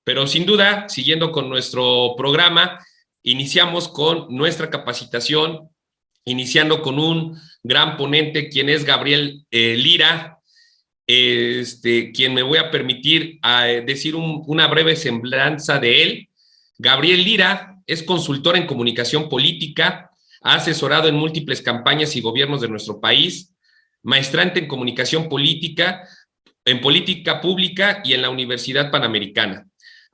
Pero sin duda, siguiendo con nuestro programa, iniciamos con nuestra capacitación, iniciando con un gran ponente, quien es Gabriel Lira, quien me voy a permitir decir una breve semblanza de él. Gabriel Lira es consultor en comunicación política, ha asesorado en múltiples campañas y gobiernos de nuestro país, maestrante en comunicación política, en política pública y en la Universidad Panamericana,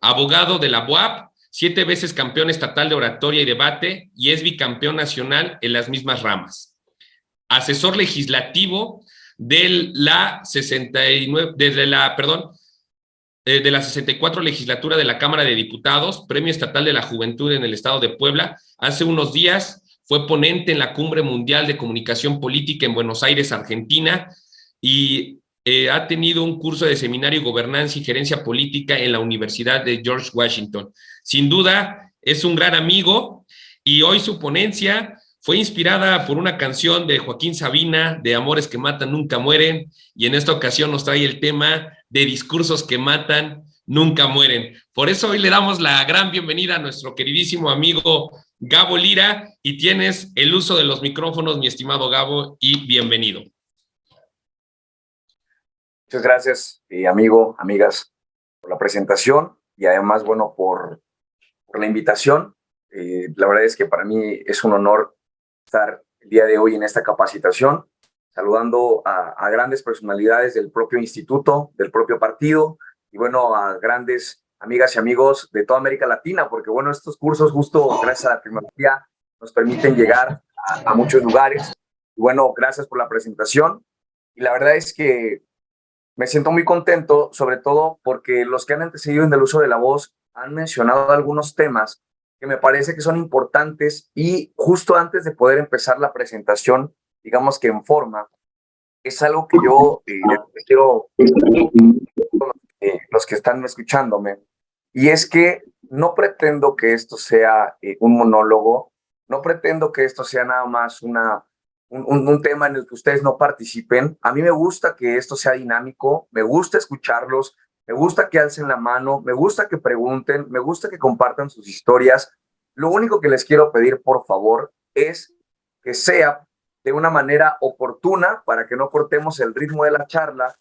abogado de la UAP, 7 veces campeón estatal de oratoria y debate y es bicampeón nacional en las mismas ramas. Asesor legislativo de la 69, de la 64 legislatura de la Cámara de Diputados, Premio Estatal de la Juventud en el Estado de Puebla. Hace unos días fue ponente en la Cumbre Mundial de Comunicación Política en Buenos Aires, Argentina, y ha tenido un curso de seminario y gobernanza y gerencia política en la Universidad de George Washington. Sin duda, es un gran amigo y hoy su ponencia fue inspirada por una canción de Joaquín Sabina, de Amores que matan nunca mueren, y en esta ocasión nos trae el tema de discursos que matan nunca mueren. Por eso hoy le damos la gran bienvenida a nuestro queridísimo amigo Gabo Lira, y tienes el uso de los micrófonos, mi estimado Gabo, y bienvenido. Muchas gracias, amigo, amigas, por la presentación y además, bueno, por la invitación. La verdad es que para mí es un honor estar el día de hoy en esta capacitación, saludando a grandes personalidades del propio instituto, del propio partido, y bueno, a grandes amigas y amigos de toda América Latina, porque bueno, estos cursos justo gracias a la tecnología nos permiten llegar a muchos lugares. Y bueno, gracias por la presentación. Y la verdad es que me siento muy contento, sobre todo porque los que han antecedido en el uso de la voz han mencionado algunos temas que me parece que son importantes, y justo antes de poder empezar la presentación, digamos que en forma, es algo que yo quiero los que están escuchándome, y es que no pretendo que esto sea un monólogo, no pretendo que esto sea nada más un tema en el que ustedes no participen. A mí me gusta que esto sea dinámico, me gusta escucharlos, me gusta que alcen la mano, me gusta que pregunten, me gusta que compartan sus historias. Lo único que les quiero pedir, por favor, es que sea de una manera oportuna para que no cortemos el ritmo de la charla,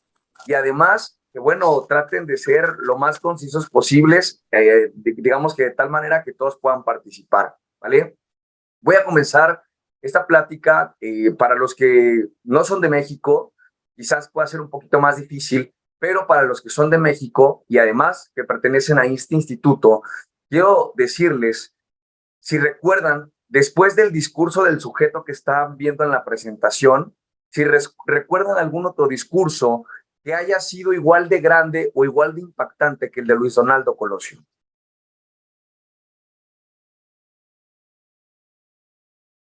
y además que, bueno, traten de ser lo más concisos posibles, digamos que de tal manera que todos puedan participar, ¿vale? Voy a comenzar esta plática. Para los que no son de México, quizás pueda ser un poquito más difícil, pero para los que son de México y además que pertenecen a este instituto, quiero decirles, si recuerdan, después del discurso del sujeto que están viendo en la presentación, si recuerdan algún otro discurso que haya sido igual de grande o igual de impactante que el de Luis Donaldo Colosio.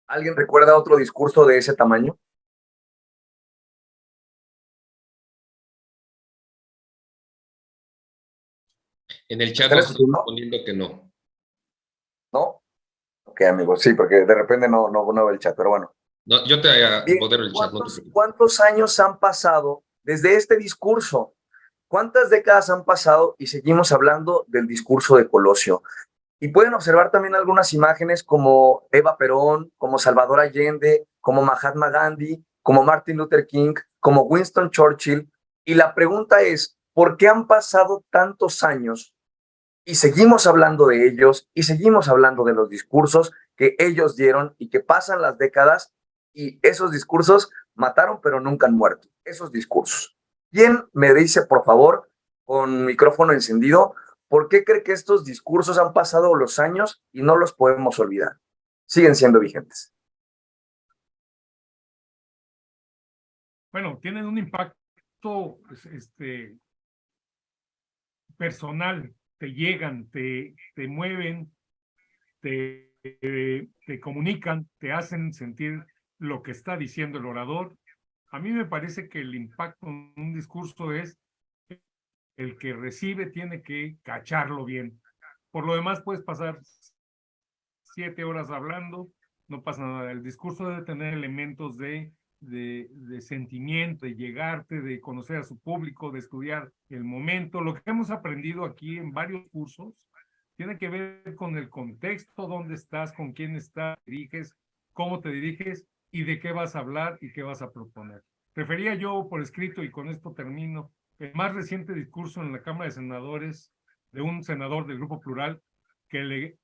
¿Alguien recuerda otro discurso de ese tamaño? En el chat nos están respondiendo que no. ¿No? Ok, amigos, sí, porque de repente no veo el chat, pero bueno. No, yo te modero el chat. ¿Cuántos años han pasado desde este discurso? ¿Cuántas décadas han pasado y seguimos hablando del discurso de Colosio? Y pueden observar también algunas imágenes como Eva Perón, como Salvador Allende, como Mahatma Gandhi, como Martin Luther King, como Winston Churchill. Y la pregunta es, ¿por qué han pasado tantos años y seguimos hablando de ellos y seguimos hablando de los discursos que ellos dieron, y que pasan las décadas y esos discursos mataron pero nunca han muerto? Esos discursos. ¿Quién me dice, por favor, con micrófono encendido, por qué cree que estos discursos han pasado los años y no los podemos olvidar? Siguen siendo vigentes. Bueno, tienen un impacto personal, te llegan, te mueven, te comunican, te hacen sentir lo que está diciendo el orador. A mí me parece que el impacto en un discurso es el que recibe tiene que cacharlo bien. Por lo demás puedes pasar 7 horas hablando, no pasa nada. El discurso debe tener elementos de de sentimiento, de llegarte, de conocer a su público, de estudiar el momento. Lo que hemos aprendido aquí en varios cursos tiene que ver con el contexto, dónde estás, con quién estás, diriges, cómo te diriges y de qué vas a hablar y qué vas a proponer. Refería yo por escrito, y con esto termino, el más reciente discurso en la Cámara de Senadores de un senador del Grupo Plural que le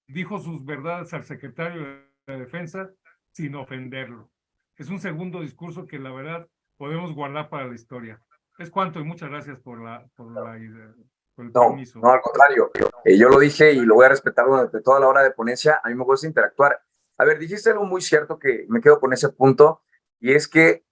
dijo sus verdades al secretario de la Defensa sin ofenderlo. Es un segundo discurso que la verdad podemos guardar para la historia. Es cuanto, y muchas gracias por el permiso. No, al contrario. Yo lo dije y lo voy a respetar durante toda la hora de ponencia. A mí me gusta interactuar. A ver, dijiste algo muy cierto que me quedo con ese punto, y es que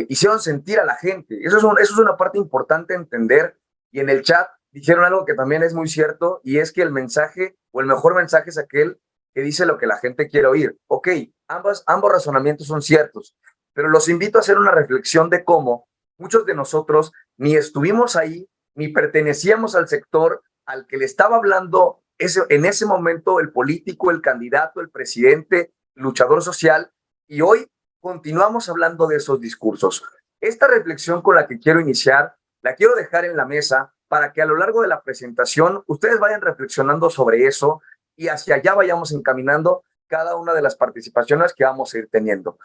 hicieron sentir a la gente. Eso es una parte importante a entender. Y en el chat dijeron algo que también es muy cierto, y es que el mensaje, o el mejor mensaje, es aquel que dice lo que la gente quiere oír. Ok, ambos razonamientos son ciertos, pero los invito a hacer una reflexión de cómo muchos de nosotros ni estuvimos ahí, ni pertenecíamos al sector al que le estaba hablando en ese momento el político, el candidato, el presidente, el luchador social, y hoy continuamos hablando de esos discursos. Esta reflexión con la que quiero iniciar, la quiero dejar en la mesa para que a lo largo de la presentación ustedes vayan reflexionando sobre eso y hacia allá vayamos encaminando cada una de las participaciones que vamos a ir teniendo.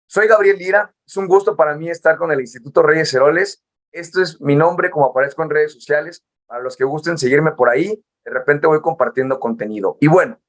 Soy Gabriel Lira, es un gusto para mí estar con el Instituto Reyes Heroles. Este es mi nombre, como aparezco en redes sociales. Para los que gusten seguirme por ahí, de repente voy compartiendo contenido. Y bueno,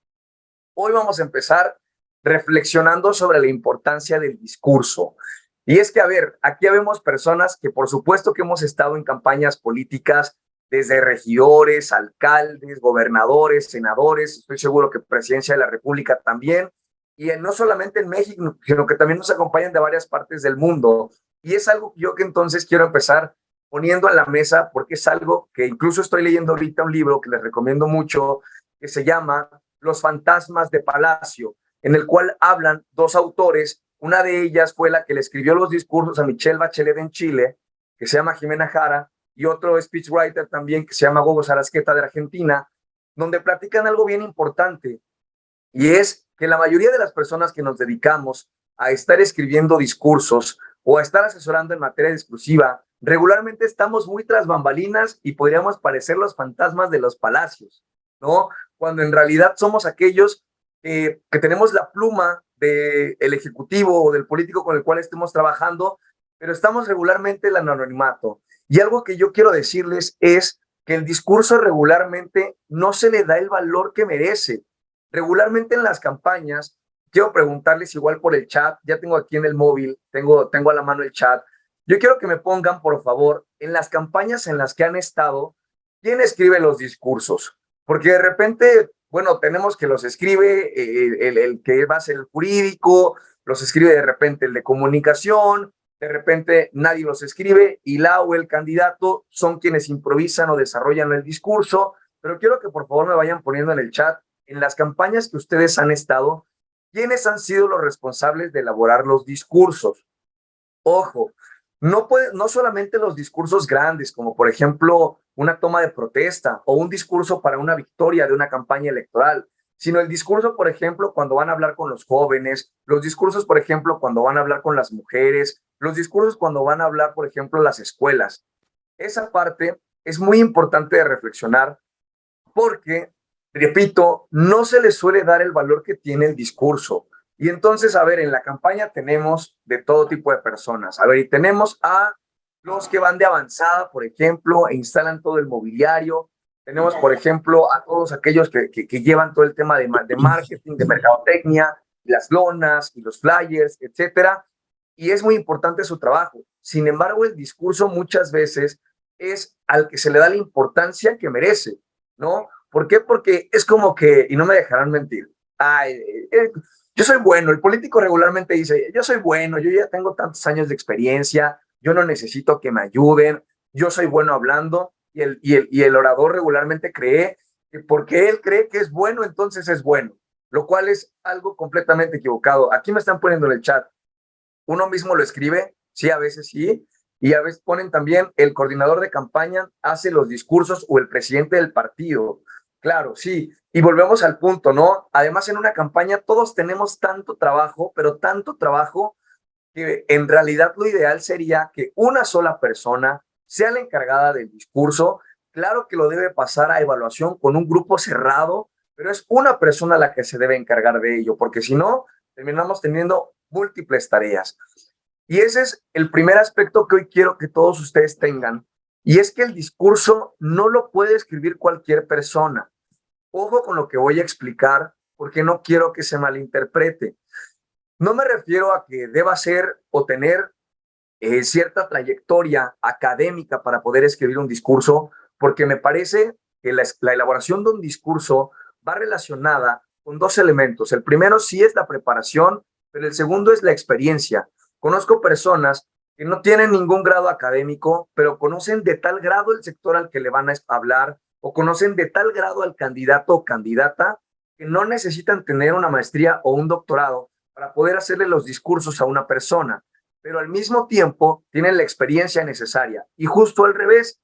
hoy vamos a empezar reflexionando sobre la importancia del discurso. Y es que, a ver, aquí vemos personas que por supuesto que hemos estado en campañas políticas, desde regidores, alcaldes, gobernadores, senadores, estoy seguro que presidencia de la República también, y no solamente en México, sino que también nos acompañan de varias partes del mundo. Y es algo que entonces quiero empezar poniendo en la mesa, porque es algo que incluso estoy leyendo ahorita, un libro que les recomiendo mucho, que se llama Los fantasmas de Palacio, en el cual hablan dos autores. Una de ellas fue la que le escribió los discursos a Michelle Bachelet en Chile, que se llama Jimena Jara, y otro speechwriter también que se llama Gogo Sarasqueta de Argentina, donde platican algo bien importante, y es que la mayoría de las personas que nos dedicamos a estar escribiendo discursos o a estar asesorando en materia exclusiva, regularmente estamos muy tras bambalinas y podríamos parecer los fantasmas de los palacios, ¿no? Cuando en realidad somos aquellos que tenemos la pluma del ejecutivo o del político con el cual estemos trabajando, pero estamos regularmente en el anonimato. Y algo que yo quiero decirles es que el discurso regularmente no se le da el valor que merece. Regularmente en las campañas, quiero preguntarles igual por el chat, ya tengo aquí en el móvil, tengo a la mano el chat. Yo quiero que me pongan, por favor, en las campañas en las que han estado, ¿quién escribe los discursos? Porque de repente, bueno, tenemos que los escribe el que va a ser el jurídico, los escribe de repente el de comunicación, de repente nadie los escribe y la o el candidato son quienes improvisan o desarrollan el discurso. Pero quiero que por favor me vayan poniendo en el chat, en las campañas que ustedes han estado, ¿quiénes han sido los responsables de elaborar los discursos? Ojo, no solamente los discursos grandes, como por ejemplo una toma de protesta o un discurso para una victoria de una campaña electoral, sino el discurso, por ejemplo, cuando van a hablar con los jóvenes, los discursos, por ejemplo, cuando van a hablar con las mujeres, los discursos cuando van a hablar, por ejemplo, las escuelas. Esa parte es muy importante de reflexionar porque, repito, no se le suele dar el valor que tiene el discurso. Y entonces, a ver, en la campaña tenemos de todo tipo de personas. A ver, y tenemos a los que van de avanzada, por ejemplo, e instalan todo el mobiliario. Tenemos, por ejemplo, a todos aquellos que llevan todo el tema de marketing, de mercadotecnia, las lonas y los flyers, etcétera. Y es muy importante su trabajo. Sin embargo, el discurso muchas veces es al que se le da la importancia que merece, ¿no? ¿Por qué? Porque es como que, y no me dejarán mentir, yo soy bueno, el político regularmente dice, yo soy bueno, yo ya tengo tantos años de experiencia, yo no necesito que me ayuden, yo soy bueno hablando, y el orador regularmente cree que porque él cree que es bueno, entonces es bueno, lo cual es algo completamente equivocado. Aquí me están poniendo en el chat, uno mismo lo escribe, sí, a veces sí, y a veces ponen también el coordinador de campaña hace los discursos o el presidente del partido. Claro, sí, y volvemos al punto, ¿no? Además, en una campaña todos tenemos tanto trabajo, pero tanto trabajo, que en realidad lo ideal sería que una sola persona sea la encargada del discurso. Claro que lo debe pasar a evaluación con un grupo cerrado, pero es una persona la que se debe encargar de ello, porque si no, terminamos teniendo múltiples tareas. Y ese es el primer aspecto que hoy quiero que todos ustedes tengan, y es que el discurso no lo puede escribir cualquier persona. Ojo con lo que voy a explicar, porque no quiero que se malinterprete. No me refiero a que deba ser o tener cierta trayectoria académica para poder escribir un discurso, porque me parece que la elaboración de un discurso va relacionada con dos elementos. El primero sí es la preparación, pero el segundo es la experiencia. Conozco personas que no tienen ningún grado académico, pero conocen de tal grado el sector al que le van a hablar o conocen de tal grado al candidato o candidata que no necesitan tener una maestría o un doctorado para poder hacerle los discursos a una persona, pero al mismo tiempo tienen la experiencia necesaria. Y justo al revés,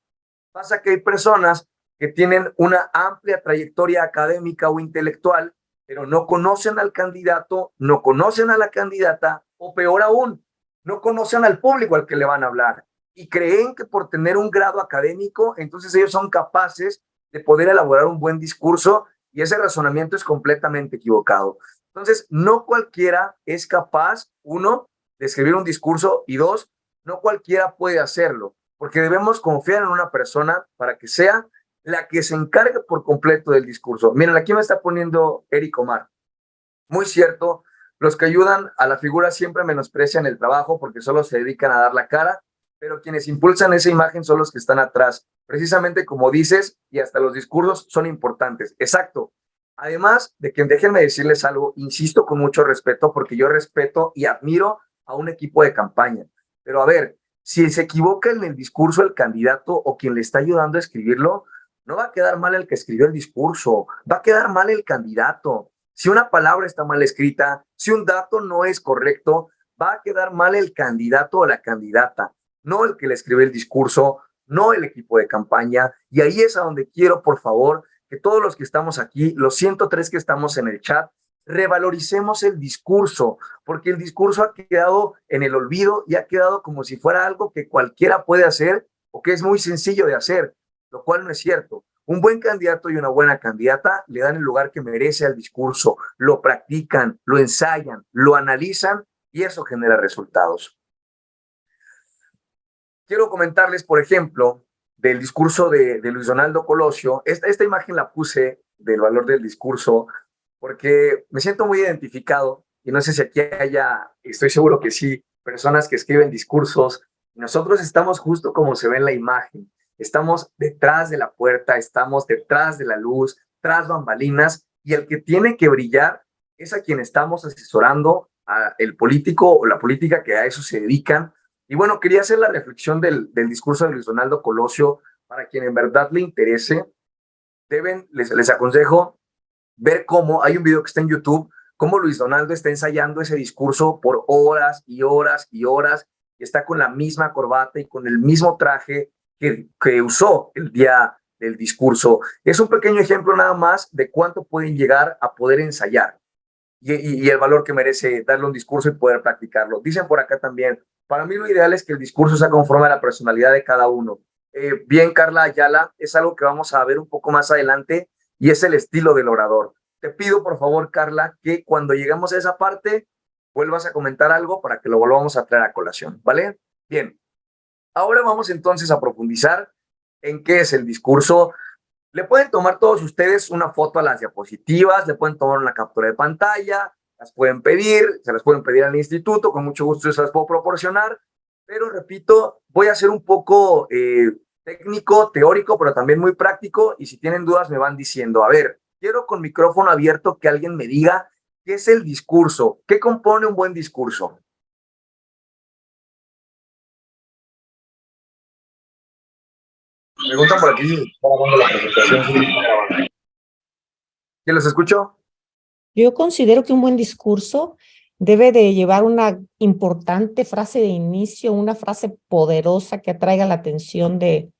pasa que hay personas que tienen una amplia trayectoria académica o intelectual, pero no conocen al candidato, no conocen a la candidata, o peor aún, no conocen al público al que le van a hablar. Y creen que por tener un grado académico, entonces ellos son capaces de poder elaborar un buen discurso, y ese razonamiento es completamente equivocado. Entonces, no cualquiera es capaz, uno, de escribir un discurso, y dos, no cualquiera puede hacerlo, porque debemos confiar en una persona para que sea la que se encargue por completo del discurso. Miren, aquí me está poniendo Eric Omar. Muy cierto, los que ayudan a la figura siempre menosprecian el trabajo porque solo se dedican a dar la cara, pero quienes impulsan esa imagen son los que están atrás. Precisamente como dices, y hasta los discursos son importantes. Exacto. Además de que déjenme decirles algo, insisto con mucho respeto, porque yo respeto y admiro a un equipo de campaña. Pero a ver, si se equivoca en el discurso el candidato o quien le está ayudando a escribirlo, no va a quedar mal el que escribió el discurso, va a quedar mal el candidato. Si una palabra está mal escrita, si un dato no es correcto, va a quedar mal el candidato o la candidata, no el que le escribe el discurso, no el equipo de campaña. Y ahí es a donde quiero, por favor, que todos los que estamos aquí, los 103 que estamos en el chat, revaloricemos el discurso, porque el discurso ha quedado en el olvido y ha quedado como si fuera algo que cualquiera puede hacer o que es muy sencillo de hacer, lo cual no es cierto. Un buen candidato y una buena candidata le dan el lugar que merece al discurso, lo practican, lo ensayan, lo analizan y eso genera resultados. Quiero comentarles, por ejemplo, del discurso de Luis Donaldo Colosio. Esta imagen la puse del valor del discurso porque me siento muy identificado y no sé si aquí haya, estoy seguro que sí, personas que escriben discursos. Nosotros estamos justo como se ve en la imagen. Estamos detrás de la puerta, estamos detrás de la luz, tras bambalinas, y el que tiene que brillar es a quien estamos asesorando, a el político o la política que a eso se dedican. Y bueno, quería hacer la reflexión del discurso de Luis Donaldo Colosio. Para quien en verdad le interese, les aconsejo ver cómo, hay un video que está en YouTube, cómo Luis Donaldo está ensayando ese discurso por horas y horas y horas, y está con la misma corbata y con el mismo traje que usó el día del discurso. Es un pequeño ejemplo nada más de cuánto pueden llegar a poder ensayar y el valor que merece darle un discurso y poder practicarlo. Dicen por acá también, para mí lo ideal es que el discurso sea conforme a la personalidad de cada uno. Bien, Carla Ayala, es algo que vamos a ver un poco más adelante y es el estilo del orador. Te pido, por favor, Carla, que cuando lleguemos a esa parte vuelvas a comentar algo para que lo volvamos a traer a colación, ¿vale? Bien. Ahora vamos entonces a profundizar en qué es el discurso. Le pueden tomar todos ustedes una foto a las diapositivas, le pueden tomar una captura de pantalla, las pueden pedir, se las pueden pedir al instituto, con mucho gusto se las puedo proporcionar, pero repito, voy a ser un poco técnico, teórico, pero también muy práctico, y si tienen dudas me van diciendo. A ver, quiero con micrófono abierto que alguien me diga qué es el discurso, qué compone un buen discurso. Preguntan por aquí. ¿Quién los escucho? Yo considero que un buen discurso debe de llevar una importante frase de inicio, una frase poderosa que atraiga la atención de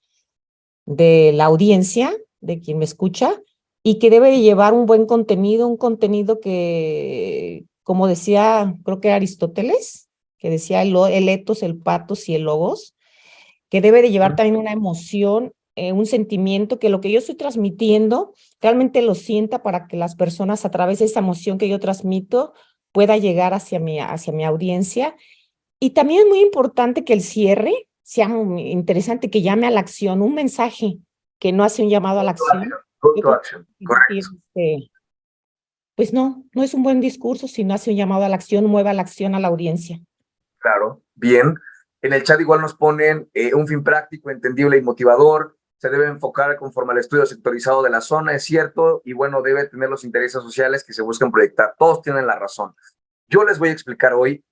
la audiencia, de quien me escucha, y que debe de llevar un buen contenido, un contenido que, como decía, creo que Aristóteles, que decía el ethos, el pathos y el logos, que debe de llevar también una emoción, un sentimiento, que lo que yo estoy transmitiendo realmente lo sienta para que las personas a través de esa emoción que yo transmito pueda llegar hacia mi audiencia. Y también es muy importante que el cierre sea muy interesante, que llame a la acción, un mensaje que no hace un llamado a la acción. Call Yo to creo action, que correcto. pues no es un buen discurso si no hace un llamado a la acción, mueva a la acción a la audiencia. Claro, bien. En el chat igual nos ponen un fin práctico, entendible y motivador. Se debe enfocar conforme al estudio sectorizado de la zona, es cierto, y bueno, debe tener los intereses sociales que se buscan proyectar. Todos tienen la razón. Yo les voy a explicar hoy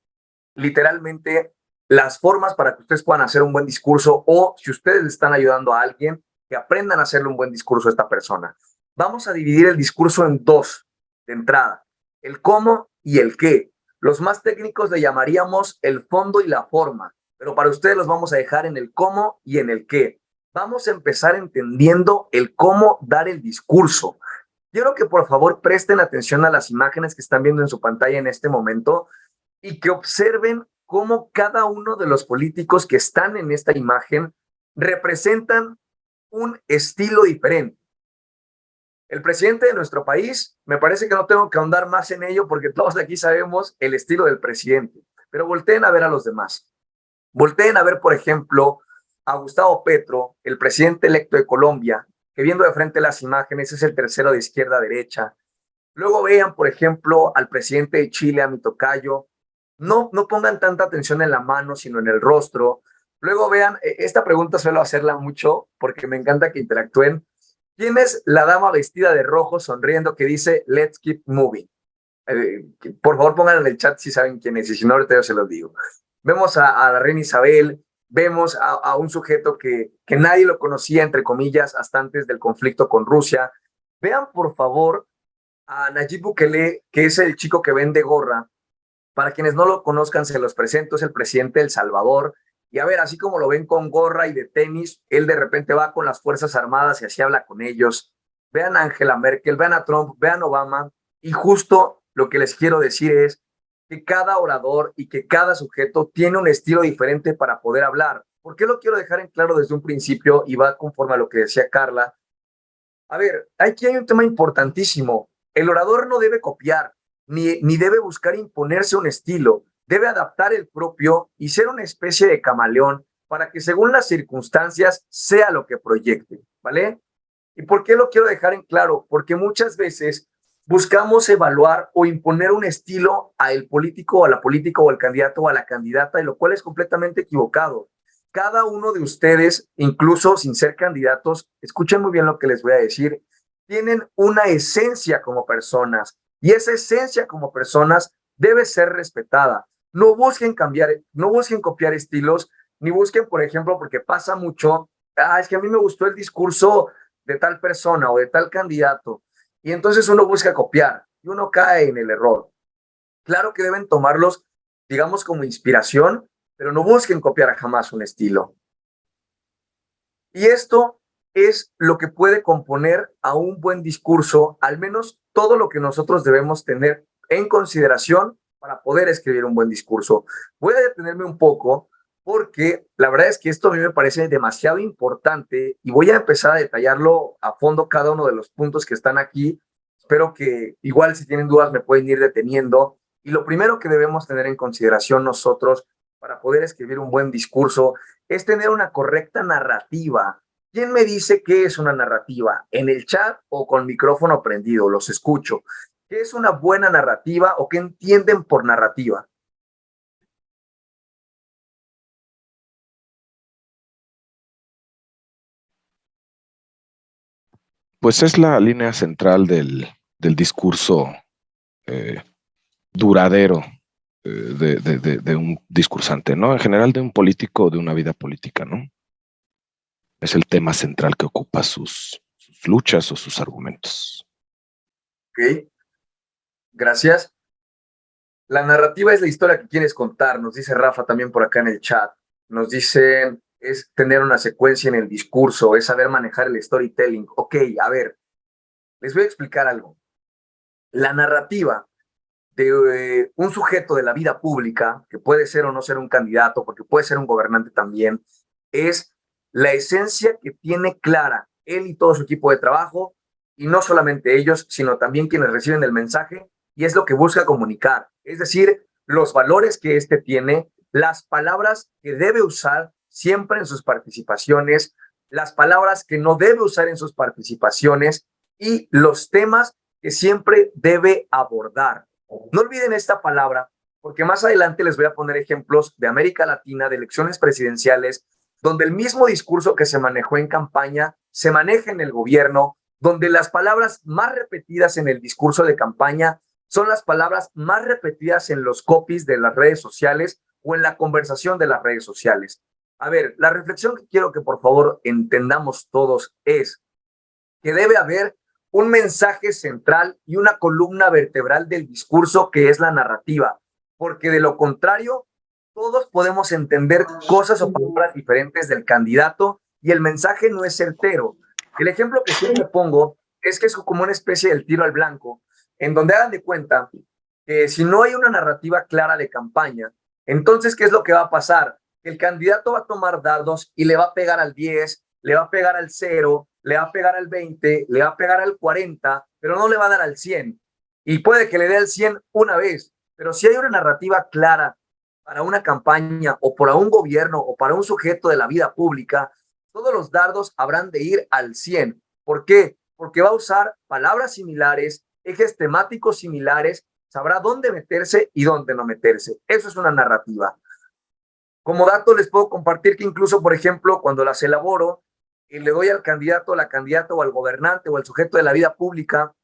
literalmente las formas para que ustedes puedan hacer un buen discurso, o si ustedes le están ayudando a alguien, que aprendan a hacerle un buen discurso a esta persona. Vamos a dividir el discurso en dos de entrada: el cómo y el qué. Los más técnicos le llamaríamos el fondo y la forma, pero para ustedes los vamos a dejar en el cómo y en el qué. Vamos a empezar entendiendo el cómo dar el discurso. Quiero que por favor presten atención a las imágenes que están viendo en su pantalla en este momento y que observen cómo cada uno de los políticos que están en esta imagen representan un estilo diferente. El presidente de nuestro país, me parece que no tengo que ahondar más en ello porque todos aquí sabemos el estilo del presidente, pero volteen a ver a los demás. Volteen a ver, por ejemplo, a Gustavo Petro, el presidente electo de Colombia, que viendo de frente las imágenes es el tercero de izquierda a derecha. Luego vean, por ejemplo, al presidente de Chile, a mi tocayo. No pongan tanta atención en la mano, sino en el rostro. Luego vean, esta pregunta suelo hacerla mucho porque me encanta que interactúen. ¿Quién es la dama vestida de rojo sonriendo que dice "Let's keep moving"? Por favor, pongan en el chat si saben quién es, y si no, ahorita yo se los digo. Vemos a la reina Isabel, vemos a un sujeto que nadie lo conocía, entre comillas, hasta antes del conflicto con Rusia. Vean, por favor, a Nayib Bukele, que es el chico que vende gorra. Para quienes no lo conozcan, se los presento: es el presidente de El Salvador. Y a ver, así como lo ven con gorra y de tenis, él de repente va con las Fuerzas Armadas y así habla con ellos. Vean a Angela Merkel, vean a Trump, vean a Obama. Y justo lo que les quiero decir es que cada orador y que cada sujeto tiene un estilo diferente para poder hablar. ¿Por qué lo quiero dejar en claro desde un principio? Y va conforme a lo que decía Carla. A ver, aquí hay un tema importantísimo. El orador no debe copiar, ni debe buscar imponerse un estilo. Debe adaptar el propio y ser una especie de camaleón para que según las circunstancias sea lo que proyecte, ¿vale? ¿Y por qué lo quiero dejar en claro? Porque muchas veces buscamos evaluar o imponer un estilo al político o a la política o al candidato o a la candidata, y lo cual es completamente equivocado. Cada uno de ustedes, incluso sin ser candidatos, escuchen muy bien lo que les voy a decir, tienen una esencia como personas, y esa esencia como personas debe ser respetada. No busquen cambiar, no busquen copiar estilos, ni busquen, por ejemplo, porque pasa mucho, es que a mí me gustó el discurso de tal persona o de tal candidato, y entonces uno busca copiar y uno cae en el error. Claro que deben tomarlos, digamos, como inspiración, pero no busquen copiar jamás un estilo. Y esto es lo que puede componer a un buen discurso, al menos todo lo que nosotros debemos tener en consideración para poder escribir un buen discurso. Voy a detenerme un poco porque la verdad es que esto a mí me parece demasiado importante y voy a empezar a detallarlo a fondo cada uno de los puntos que están aquí. Espero que igual si tienen dudas me pueden ir deteniendo. Y lo primero que debemos tener en consideración nosotros para poder escribir un buen discurso es tener una correcta narrativa. ¿Quién me dice qué es una narrativa? ¿En el chat o con micrófono prendido? Los escucho. ¿Qué es una buena narrativa o qué entienden por narrativa? Pues es la línea central del discurso duradero de un discursante, ¿no? En general de un político o de una vida política, ¿no? Es el tema central que ocupa sus luchas o sus argumentos. Ok, gracias. La narrativa es la historia que quieres contar, nos dice Rafa también por acá en el chat. Nos dicen, es tener una secuencia en el discurso, es saber manejar el storytelling. Ok, a ver, les voy a explicar algo. La narrativa de un sujeto de la vida pública, que puede ser o no ser un candidato, porque puede ser un gobernante también, es la esencia que tiene clara él y todo su equipo de trabajo, y no solamente ellos, sino también quienes reciben el mensaje, y es lo que busca comunicar, es decir, los valores que éste tiene, las palabras que debe usar siempre en sus participaciones, las palabras que no debe usar en sus participaciones y los temas que siempre debe abordar. No olviden esta palabra, porque más adelante les voy a poner ejemplos de América Latina, de elecciones presidenciales, donde el mismo discurso que se manejó en campaña se maneja en el gobierno, donde las palabras más repetidas en el discurso de campaña son las palabras más repetidas en los copies de las redes sociales o en la conversación de las redes sociales. A ver, la reflexión que quiero que por favor entendamos todos es que debe haber un mensaje central y una columna vertebral del discurso que es la narrativa, porque de lo contrario, todos podemos entender cosas o palabras diferentes del candidato y el mensaje no es certero. El ejemplo que siempre pongo es que es como una especie del tiro al blanco, en donde hagan de cuenta que si no hay una narrativa clara de campaña, entonces, ¿qué es lo que va a pasar? El candidato va a tomar dardos y le va a pegar al 10, le va a pegar al 0, le va a pegar al 20, le va a pegar al 40, pero no le va a dar al 100. Y puede que le dé al 100 una vez, pero si hay una narrativa clara para una campaña o para un gobierno o para un sujeto de la vida pública, todos los dardos habrán de ir al 100. ¿Por qué? Porque va a usar palabras similares, ejes temáticos similares, sabrá dónde meterse y dónde no meterse. Eso es una narrativa. Como dato les puedo compartir que incluso, por ejemplo, cuando las elaboro y le doy al candidato, a la candidata o al gobernante o al sujeto de la vida pública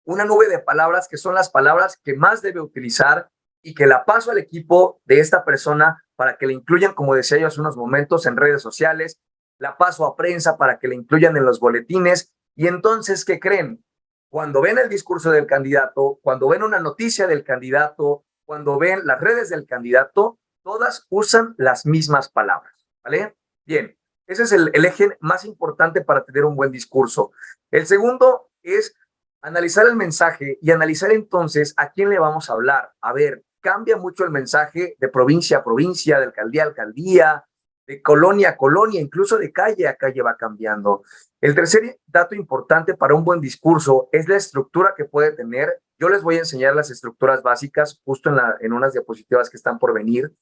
una nube de palabras que son las palabras que más debe utilizar y que la paso al equipo de esta persona para que la incluyan, como decía yo hace unos momentos, en redes sociales, la paso a prensa para que la incluyan en los boletines. Y entonces, ¿qué creen? Cuando ven el discurso del candidato, cuando ven una noticia del candidato, cuando ven las redes del candidato, todas usan las mismas palabras, ¿vale? Bien, ese es el eje más importante para tener un buen discurso. El segundo es analizar el mensaje y analizar entonces a quién le vamos a hablar. A ver, cambia mucho el mensaje de provincia a provincia, de alcaldía a alcaldía, de colonia a colonia, incluso de calle a calle va cambiando. El tercer dato importante para un buen discurso es la estructura que puede tener. Yo les voy a enseñar las estructuras básicas justo en unas diapositivas que están por venir,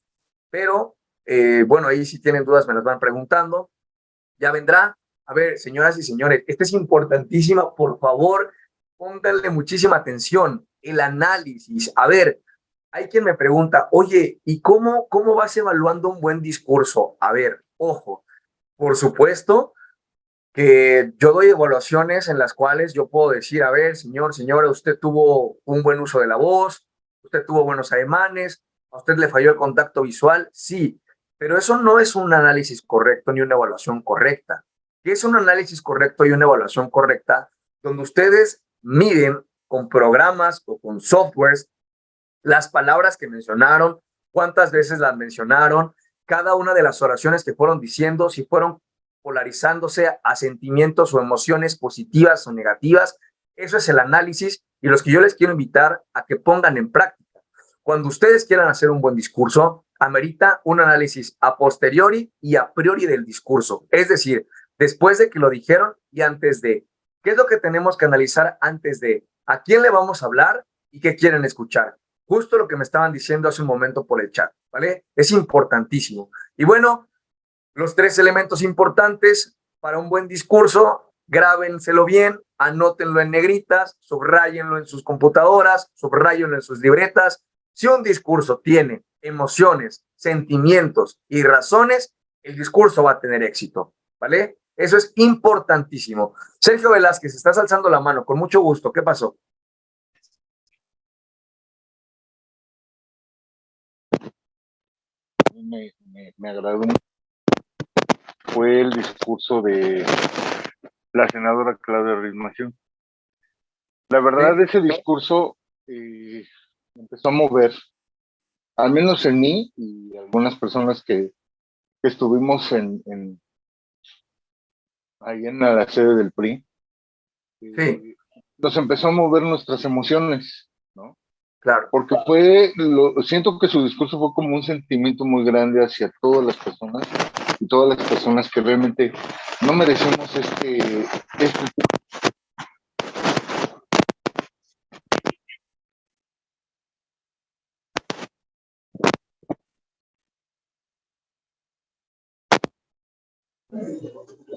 pero bueno, ahí si tienen dudas me las van preguntando. Ya vendrá. A ver, señoras y señores, esta es importantísima, por favor, pónganle muchísima atención, el análisis. A ver, hay quien me pregunta, oye, ¿y cómo vas evaluando un buen discurso? A ver, ojo, por supuesto que yo doy evaluaciones en las cuales yo puedo decir, a ver, señora, usted tuvo un buen uso de la voz, usted tuvo buenos ademanes, a usted le falló el contacto visual, sí, pero eso no es un análisis correcto ni una evaluación correcta. ¿Qué es un análisis correcto y una evaluación correcta? Donde ustedes miden con programas o con softwares las palabras que mencionaron, cuántas veces las mencionaron, cada una de las oraciones que fueron diciendo, si fueron polarizándose a sentimientos o emociones positivas o negativas. Eso es el análisis y los que yo les quiero invitar a que pongan en práctica. Cuando ustedes quieran hacer un buen discurso, amerita un análisis a posteriori y a priori del discurso. Es decir, después de que lo dijeron y antes de. ¿Qué es lo que tenemos que analizar antes de? ¿A quién le vamos a hablar y qué quieren escuchar? Justo lo que me estaban diciendo hace un momento por el chat, ¿vale? Es importantísimo. Y bueno, los 3 elementos importantes para un buen discurso, grábenselo bien, anótenlo en negritas, subrayenlo en sus computadoras, subrayenlo en sus libretas. Si un discurso tiene emociones, sentimientos y razones, el discurso va a tener éxito, ¿vale? Eso es importantísimo. Sergio Velázquez, estás alzando la mano, con mucho gusto. ¿Qué pasó? Me agradó mucho. Fue el discurso de la senadora Claudia Ruiz Massieu. La verdad, ese discurso empezó a mover, al menos en mí y algunas personas que estuvimos ahí en la sede del PRI. Nos empezó a mover nuestras emociones, ¿no? Claro. Porque siento que su discurso fue como un sentimiento muy grande hacia todas las personas y todas las personas que realmente no merecemos este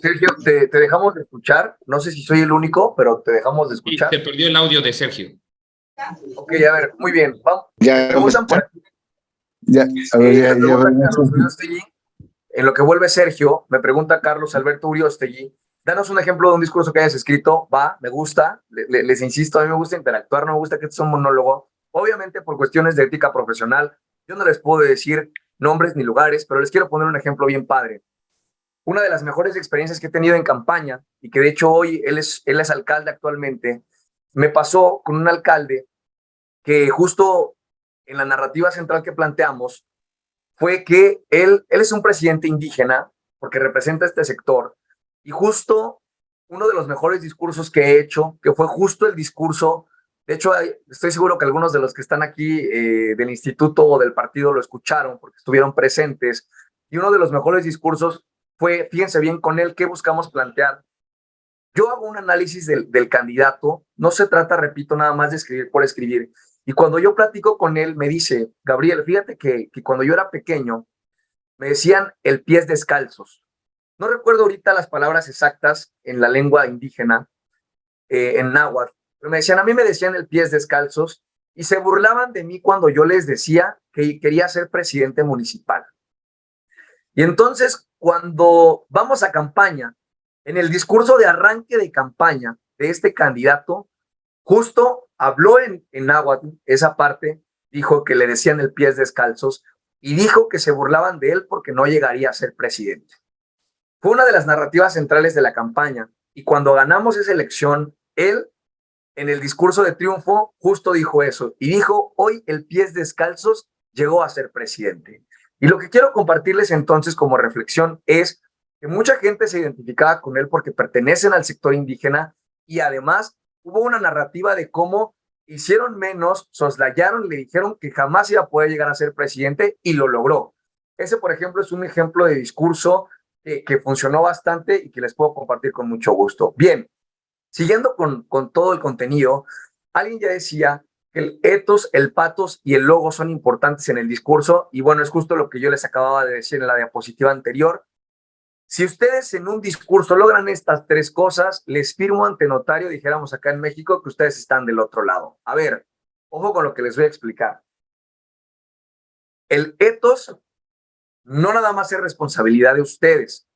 Sergio, te dejamos de escuchar. No sé si soy el único, pero te dejamos de Sí, escuchar. se perdió el audio de Sergio. Ok, a ver, muy bien. Vamos. Ya, Preguntan por aquí. ya, a ver, Me pregunta Carlos ya. Uriostegui. En lo que vuelve Sergio, me pregunta Carlos Alberto Uriostegui. Danos un ejemplo de un discurso que hayas escrito. Va, me gusta. Les insisto, a mí me gusta interactuar, no me gusta que esto sea un monólogo. Obviamente, por cuestiones de ética profesional, yo no les puedo decir nombres ni lugares, pero les quiero poner un ejemplo bien padre. Una de las mejores experiencias que he tenido en campaña, y que de hecho hoy él es alcalde actualmente, me pasó con un alcalde que justo en la narrativa central que planteamos fue que él es un presidente indígena porque representa este sector, y justo uno de los mejores discursos que he hecho, que fue justo el discurso, de hecho estoy seguro que algunos de los que están aquí del instituto o del partido lo escucharon porque estuvieron presentes, y uno de los mejores discursos fue, fíjense bien con él, ¿qué buscamos plantear? Yo hago un análisis del candidato, no se trata, repito, nada más de escribir por escribir. Y cuando yo platico con él, me dice, Gabriel, fíjate que cuando yo era pequeño, me decían el pies descalzos. No recuerdo ahorita las palabras exactas en la lengua indígena, en náhuatl, pero a mí me decían el pies descalzos y se burlaban de mí cuando yo les decía que quería ser presidente municipal. Y entonces, cuando vamos a campaña, en el discurso de arranque de campaña de este candidato, justo habló en náhuatl, esa parte, dijo que le decían el pies descalzos y dijo que se burlaban de él porque no llegaría a ser presidente. Fue una de las narrativas centrales de la campaña, y cuando ganamos esa elección, él, en el discurso de triunfo, justo dijo eso, y dijo, hoy el pies descalzos llegó a ser presidente. Y lo que quiero compartirles entonces como reflexión es que mucha gente se identificaba con él porque pertenecen al sector indígena, y además hubo una narrativa de cómo hicieron menos, soslayaron, le dijeron que jamás iba a poder llegar a ser presidente y lo logró. Ese, por ejemplo, es un ejemplo de discurso que funcionó bastante y que les puedo compartir con mucho gusto. Bien, siguiendo con todo el contenido, alguien ya decía que el ethos, el pathos y el logo son importantes en el discurso, y bueno, es justo lo que yo les acababa de decir en la diapositiva anterior. Si ustedes en un discurso logran estas tres cosas, les firmo ante notario, dijéramos acá en México, que ustedes están del otro lado. A ver, ojo con lo que les voy a explicar. El ethos no nada más es responsabilidad de ustedes.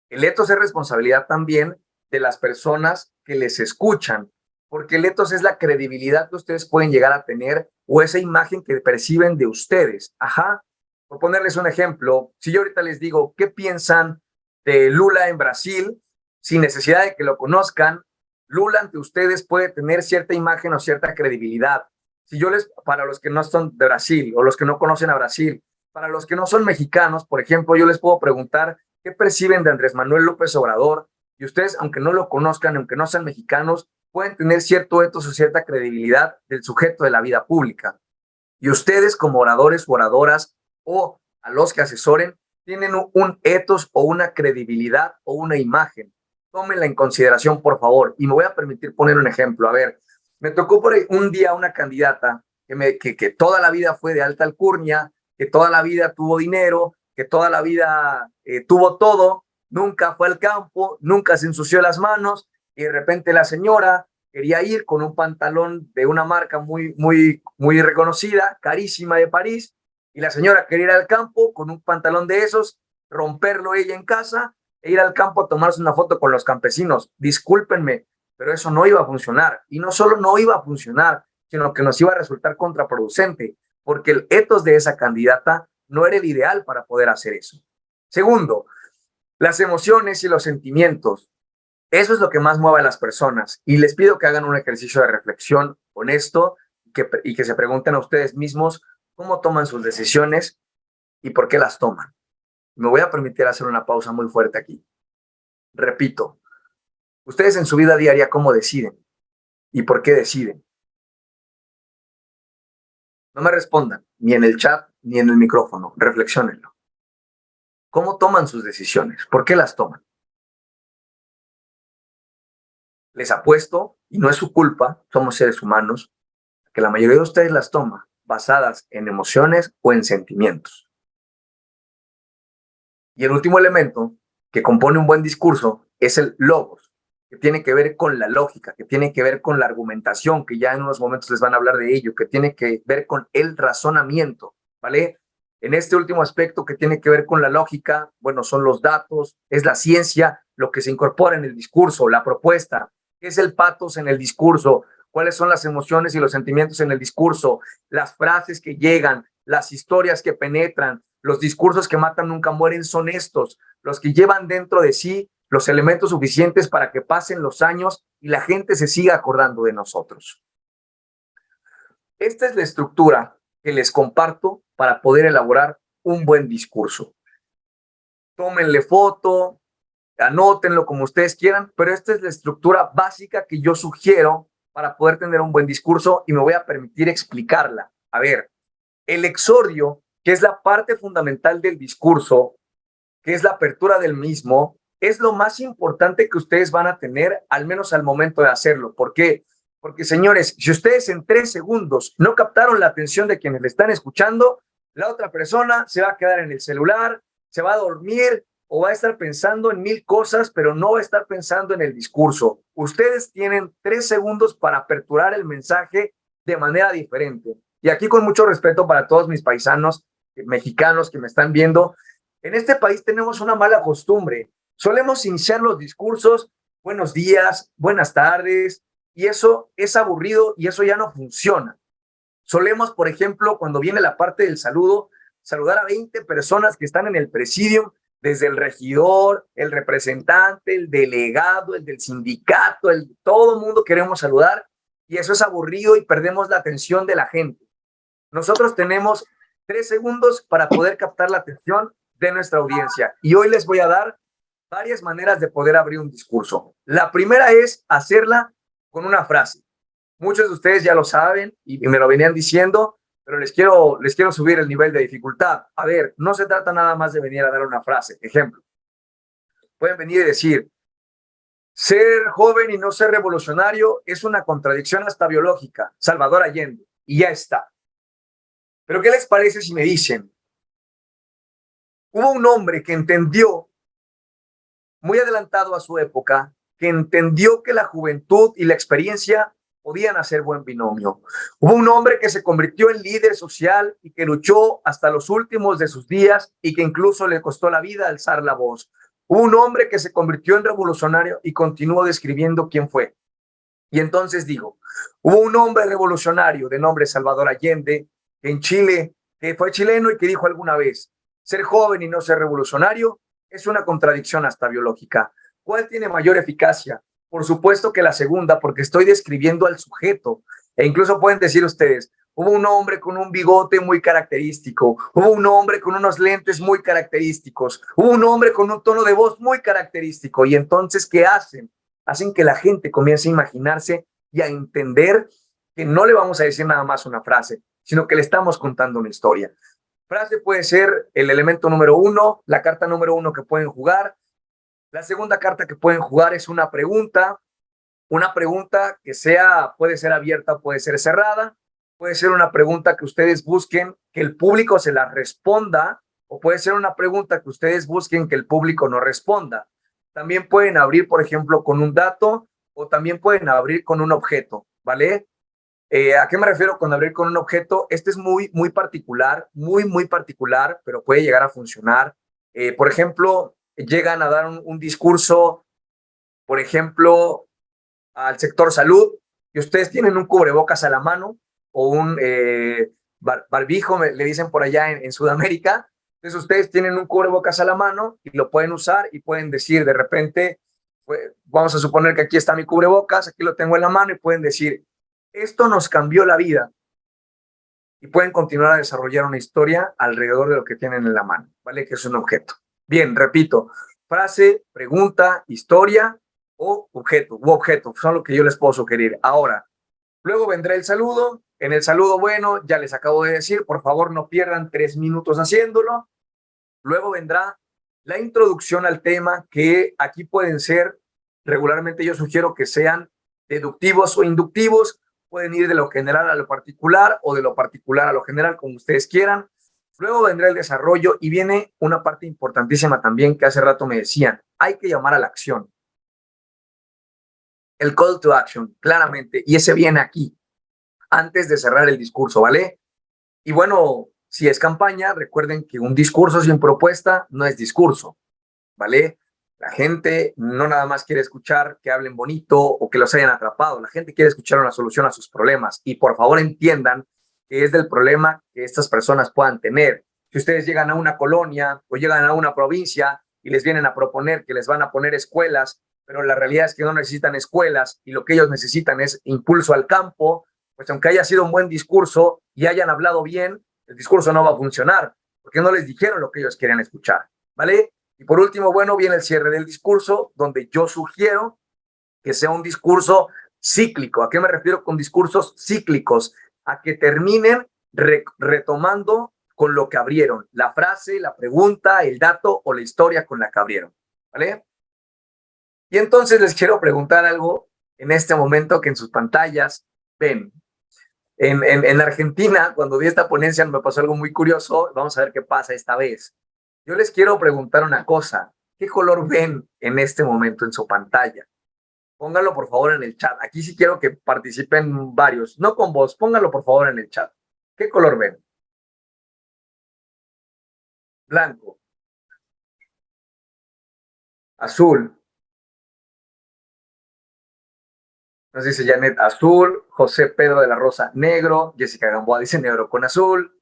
El ethos es responsabilidad también de las personas que les escuchan, porque el ethos es la credibilidad que ustedes pueden llegar a tener o esa imagen que perciben de ustedes. Ajá. Por ponerles un ejemplo, si yo ahorita les digo, ¿qué piensan de Lula en Brasil? Sin necesidad de que lo conozcan, Lula ante ustedes puede tener cierta imagen o cierta credibilidad. Si yo para los que no son de Brasil o los que no conocen a Brasil, para los que no son mexicanos, por ejemplo, yo les puedo preguntar qué perciben de Andrés Manuel López Obrador, y ustedes, aunque no lo conozcan, aunque no sean mexicanos, pueden tener cierto ethos o cierta credibilidad del sujeto de la vida pública. Y ustedes, como oradores o oradoras, o a los que asesoren, tienen un ethos o una credibilidad o una imagen. Tómenla en consideración, por favor. Y me voy a permitir poner un ejemplo. A ver, me tocó por un día una candidata que toda la vida fue de alta alcurnia, que toda la vida tuvo dinero, que toda la vida tuvo todo, nunca fue al campo, nunca se ensució las manos, y de repente la señora quería ir con un pantalón de una marca muy reconocida, carísima, de París, y la señora quería ir al campo con un pantalón de esos, romperlo ella en casa e ir al campo a tomarse una foto con los campesinos. Discúlpenme, pero eso no iba a funcionar. Y no solo no iba a funcionar, sino que nos iba a resultar contraproducente, porque el ethos de esa candidata no era el ideal para poder hacer eso. Segundo, las emociones y los sentimientos. Eso es lo que más mueve a las personas, y les pido que hagan un ejercicio de reflexión honesto y que se pregunten a ustedes mismos cómo toman sus decisiones y por qué las toman. Me voy a permitir hacer una pausa muy fuerte aquí. Repito, ustedes en su vida diaria, ¿cómo deciden? ¿Y por qué deciden? No me respondan, ni en el chat, ni en el micrófono. Reflexionenlo. ¿Cómo toman sus decisiones? ¿Por qué las toman? Les apuesto, y no es su culpa, somos seres humanos, que la mayoría de ustedes las toma basadas en emociones o en sentimientos. Y el último elemento que compone un buen discurso es el logos, que tiene que ver con la lógica, que tiene que ver con la argumentación, que ya en unos momentos les van a hablar de ello, que tiene que ver con el razonamiento, ¿vale? En este último aspecto que tiene que ver con la lógica, bueno, son los datos, es la ciencia, lo que se incorpora en el discurso, la propuesta. ¿Qué es el patos en el discurso? ¿Cuáles son las emociones y los sentimientos en el discurso? Las frases que llegan, las historias que penetran, los discursos que matan nunca mueren son estos, los que llevan dentro de sí los elementos suficientes para que pasen los años y la gente se siga acordando de nosotros. Esta es la estructura que les comparto para poder elaborar un buen discurso. Tómenle foto, anótenlo como ustedes quieran, pero esta es la estructura básica que yo sugiero para poder tener un buen discurso y me voy a permitir explicarla. A ver, el exordio, que es la parte fundamental del discurso, que es la apertura del mismo, es lo más importante que ustedes van a tener, al menos al momento de hacerlo. ¿Por qué? Porque, señores, si ustedes en 3 segundos no captaron la atención de quienes le están escuchando, la otra persona se va a quedar en el celular, se va a dormir o va a estar pensando en 1000 cosas, pero no va a estar pensando en el discurso. Ustedes tienen 3 segundos para aperturar el mensaje de manera diferente. Y aquí, con mucho respeto para todos mis paisanos mexicanos que me están viendo, en este país tenemos una mala costumbre. Solemos iniciar los discursos, buenos días, buenas tardes, y eso es aburrido y eso ya no funciona. Solemos, por ejemplo, cuando viene la parte del saludo, saludar a 20 personas que están en el presidium, desde el regidor, el representante, el delegado, el del sindicato, todo el mundo queremos saludar, y eso es aburrido y perdemos la atención de la gente. Nosotros tenemos 3 segundos para poder captar la atención de nuestra audiencia, y hoy les voy a dar varias maneras de poder abrir un discurso. La primera es hacerla con una frase. Muchos de ustedes ya lo saben y me lo venían diciendo, pero les quiero subir el nivel de dificultad. A ver, no se trata nada más de venir a dar una frase. Ejemplo, pueden venir y decir, ser joven y no ser revolucionario es una contradicción hasta biológica. Salvador Allende. Y ya está. Pero ¿qué les parece si me dicen, hubo un hombre que entendió, muy adelantado a su época, que entendió que la juventud y la experiencia podían hacer buen binomio? Hubo un hombre que se convirtió en líder social y que luchó hasta los últimos de sus días y que incluso le costó la vida alzar la voz. Hubo un hombre que se convirtió en revolucionario y continuó describiendo quién fue. Y entonces digo, hubo un hombre revolucionario de nombre Salvador Allende, que en Chile, que fue chileno y que dijo alguna vez, ser joven y no ser revolucionario es una contradicción hasta biológica. ¿Cuál tiene mayor eficacia? Por supuesto que la segunda, porque estoy describiendo al sujeto. E incluso pueden decir ustedes, hubo un hombre con un bigote muy característico, hubo un hombre con unos lentes muy característicos, hubo un hombre con un tono de voz muy característico. Y entonces, ¿qué hacen? Hacen que la gente comience a imaginarse y a entender que no le vamos a decir nada más una frase, sino que le estamos contando una historia. Frase puede ser el elemento número 1, la carta número 1 que pueden jugar. La segunda carta que pueden jugar es una pregunta que puede ser abierta, puede ser cerrada, puede ser una pregunta que ustedes busquen que el público se la responda, o puede ser una pregunta que ustedes busquen que el público no responda. También pueden abrir, por ejemplo, con un dato, o también pueden abrir con un objeto, ¿vale? ¿A qué me refiero con abrir con un objeto? Este es muy particular, muy particular, pero puede llegar a funcionar. Por ejemplo, llegan a dar un discurso, por ejemplo, al sector salud, y ustedes tienen un cubrebocas a la mano, o un barbijo, le dicen por allá en Sudamérica. Entonces ustedes tienen un cubrebocas a la mano y lo pueden usar y pueden decir de repente, pues, vamos a suponer que aquí está mi cubrebocas, aquí lo tengo en la mano, y pueden decir, esto nos cambió la vida, y pueden continuar a desarrollar una historia alrededor de lo que tienen en la mano, ¿vale? Que es un objeto. Bien, repito, frase, pregunta, historia o objeto, son lo que yo les puedo sugerir. Ahora, Luego vendrá el saludo. En el saludo, bueno, ya les acabo de decir, por favor no pierdan 3 minutos haciéndolo. Luego vendrá la introducción al tema, que aquí pueden ser, regularmente yo sugiero que sean deductivos o inductivos, pueden ir de lo general a lo particular o de lo particular a lo general, como ustedes quieran. Luego vendrá el desarrollo y viene una parte importantísima también que hace rato me decían, hay que llamar a la acción. El call to action, claramente, y ese viene aquí, antes de cerrar el discurso, ¿vale? Y bueno, si es campaña, recuerden que un discurso sin propuesta no es discurso, ¿vale? La gente no nada más quiere escuchar que hablen bonito o que los hayan atrapado, la gente quiere escuchar una solución a sus problemas y por favor entiendan que es del problema que estas personas puedan tener. Si ustedes llegan a una colonia o llegan a una provincia y les vienen a proponer que les van a poner escuelas, pero la realidad es que no necesitan escuelas y lo que ellos necesitan es impulso al campo, pues aunque haya sido un buen discurso y hayan hablado bien, el discurso no va a funcionar porque no les dijeron lo que ellos querían escuchar, ¿vale? Y por último, bueno, viene el cierre del discurso, donde yo sugiero que sea un discurso cíclico. ¿A qué me refiero con discursos cíclicos? A que terminen retomando con lo que abrieron, la frase, la pregunta, el dato o la historia con la que abrieron, ¿vale? Y entonces les quiero preguntar algo en este momento que en sus pantallas ven. En Argentina, cuando vi esta ponencia, me pasó algo muy curioso. Vamos a ver qué pasa esta vez. Yo les quiero preguntar una cosa. ¿Qué color ven en este momento en su pantalla? Pónganlo por favor en el chat. Aquí sí quiero que participen varios. No con voz, pónganlo por favor en el chat. ¿Qué color ven? Blanco. Azul. Nos dice Janet azul, José Pedro de la Rosa negro, Jessica Gamboa dice negro con azul.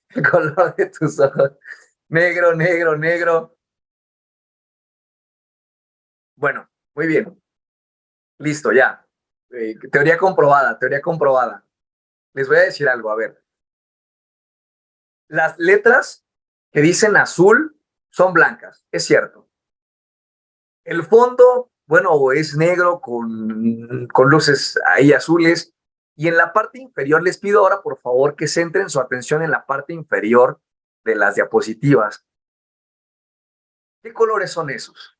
El color de tus ojos. Negro, negro, negro. Bueno, muy bien. Listo, ya. Teoría comprobada, teoría comprobada. Les voy a decir algo, a ver. Las letras que dicen azul son blancas, es cierto. El fondo, bueno, es negro con luces ahí azules. Y en la parte inferior, les pido ahora, por favor, que centren su atención en la parte inferior de las diapositivas. ¿Qué colores son esos?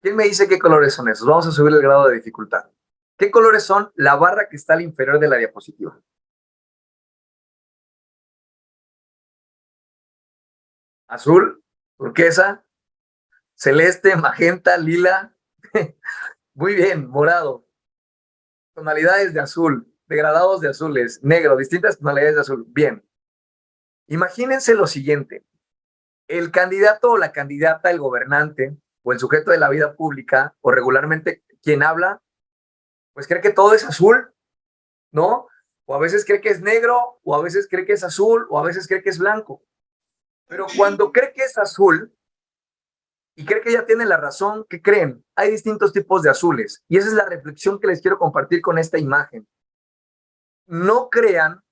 ¿Quién me dice qué colores son esos? Vamos a subir el grado de dificultad. ¿Qué colores son la barra que está al inferior de la diapositiva? Azul, turquesa, celeste, magenta, lila. Muy bien, morado. Tonalidades de azul, degradados de azules, negro, distintas tonalidades de azul. Bien. Imagínense lo siguiente. El candidato o la candidata, el gobernante o el sujeto de la vida pública o regularmente quien habla, pues cree que todo es azul, ¿no? O a veces cree que es negro, o a veces cree que es azul, o a veces cree que es blanco. Pero cuando cree que es azul y cree que ya tiene la razón, ¿qué creen? Hay distintos tipos de azules. Y esa es la reflexión que les quiero compartir con esta imagen. No crean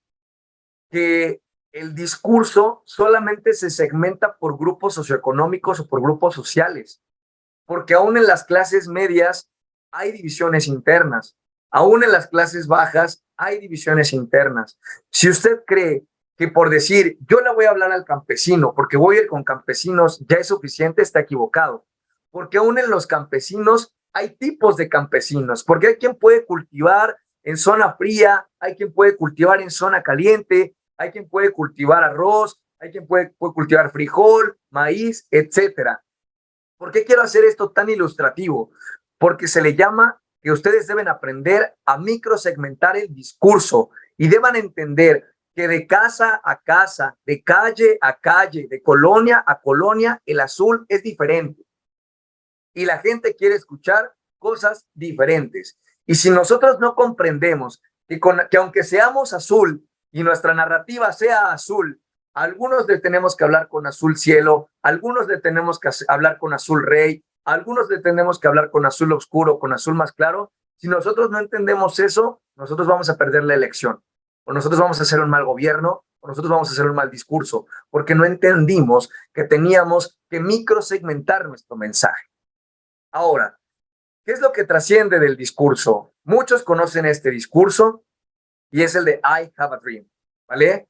que el discurso solamente se segmenta por grupos socioeconómicos o por grupos sociales, porque aún en las clases medias hay divisiones internas, aún en las clases bajas hay divisiones internas. Si usted cree que por decir, yo le voy a hablar al campesino, porque voy a ir con campesinos, ya es suficiente, está equivocado, porque aún en los campesinos hay tipos de campesinos, porque hay quien puede cultivar en zona fría, hay quien puede cultivar en zona caliente, hay quien puede cultivar arroz, hay quien puede cultivar frijol, maíz, etcétera. ¿Por qué quiero hacer esto tan ilustrativo? Porque se le llama que ustedes deben aprender a microsegmentar el discurso y deban entender que de casa a casa, de calle a calle, de colonia a colonia, el azul es diferente. Y la gente quiere escuchar cosas diferentes. Y si nosotros no comprendemos que aunque seamos azul y nuestra narrativa sea azul, algunos le tenemos que hablar con azul cielo, algunos le tenemos que hablar con azul rey, algunos le tenemos que hablar con azul oscuro, con azul más claro. Si nosotros no entendemos eso, nosotros vamos a perder la elección. O nosotros vamos a hacer un mal gobierno, o nosotros vamos a hacer un mal discurso, porque no entendimos que teníamos que microsegmentar nuestro mensaje. Ahora, ¿Qué es lo que trasciende del discurso? Muchos conocen este discurso y es el de I have a dream, ¿vale?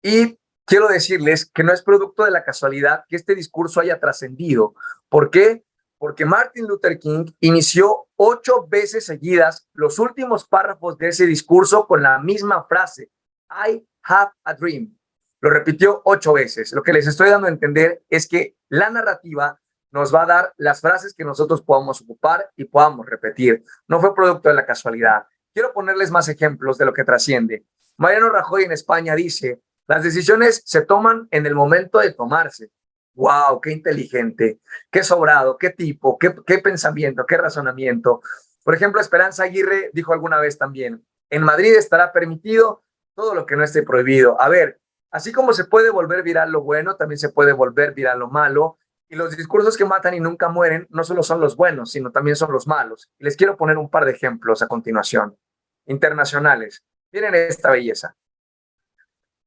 Y quiero decirles que no es producto de la casualidad que este discurso haya trascendido. ¿Por qué? Porque Martin Luther King inició 8 veces seguidas los últimos párrafos de ese discurso con la misma frase, I have a dream. Lo repitió 8 veces. Lo que les estoy dando a entender es que la narrativa nos va a dar las frases que nosotros podamos ocupar y podamos repetir. No fue producto de la casualidad. Quiero ponerles más ejemplos de lo que trasciende. Mariano Rajoy en España dice, las decisiones se toman en el momento de tomarse. ¡Wow! ¡Qué inteligente! ¡Qué sobrado! ¡Qué tipo! ¡Qué pensamiento! ¡Qué razonamiento! Por ejemplo, Esperanza Aguirre dijo alguna vez también, en Madrid estará permitido todo lo que no esté prohibido. A ver, así como se puede volver viral lo bueno, también se puede volver viral lo malo. Y los discursos que matan y nunca mueren no solo son los buenos, sino también son los malos. Y les quiero poner un par de ejemplos a continuación. Internacionales. Miren esta belleza.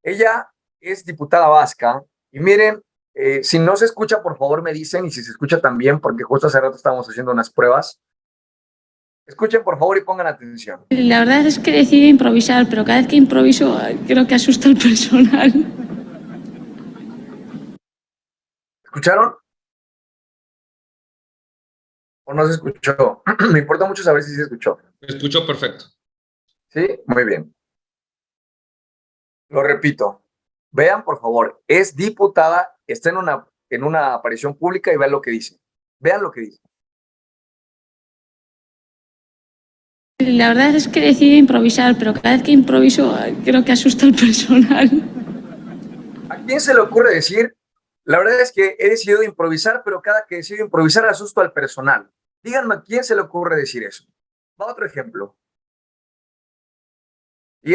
Ella es diputada vasca y miren, si no se escucha, por favor me dicen, y si se escucha también, porque justo hace rato estábamos haciendo unas pruebas. Escuchen, por favor, y pongan atención. La verdad es que decidí improvisar, pero cada vez que improviso creo que asusta al personal. ¿Escucharon? ¿O no se escuchó? Me importa mucho saber si se escuchó. Me escuchó perfecto. ¿Sí? Muy bien. Lo repito. Vean, por favor, es diputada, está en una aparición pública y vean lo que dice. Vean lo que dice. La verdad es que decidí improvisar, pero cada vez que improviso creo que asusta al personal. ¿A quién se le ocurre decir? La verdad es que he decidido improvisar, pero cada que decido improvisar asusto al personal. Díganme a quién se le ocurre decir eso. Va otro ejemplo. Y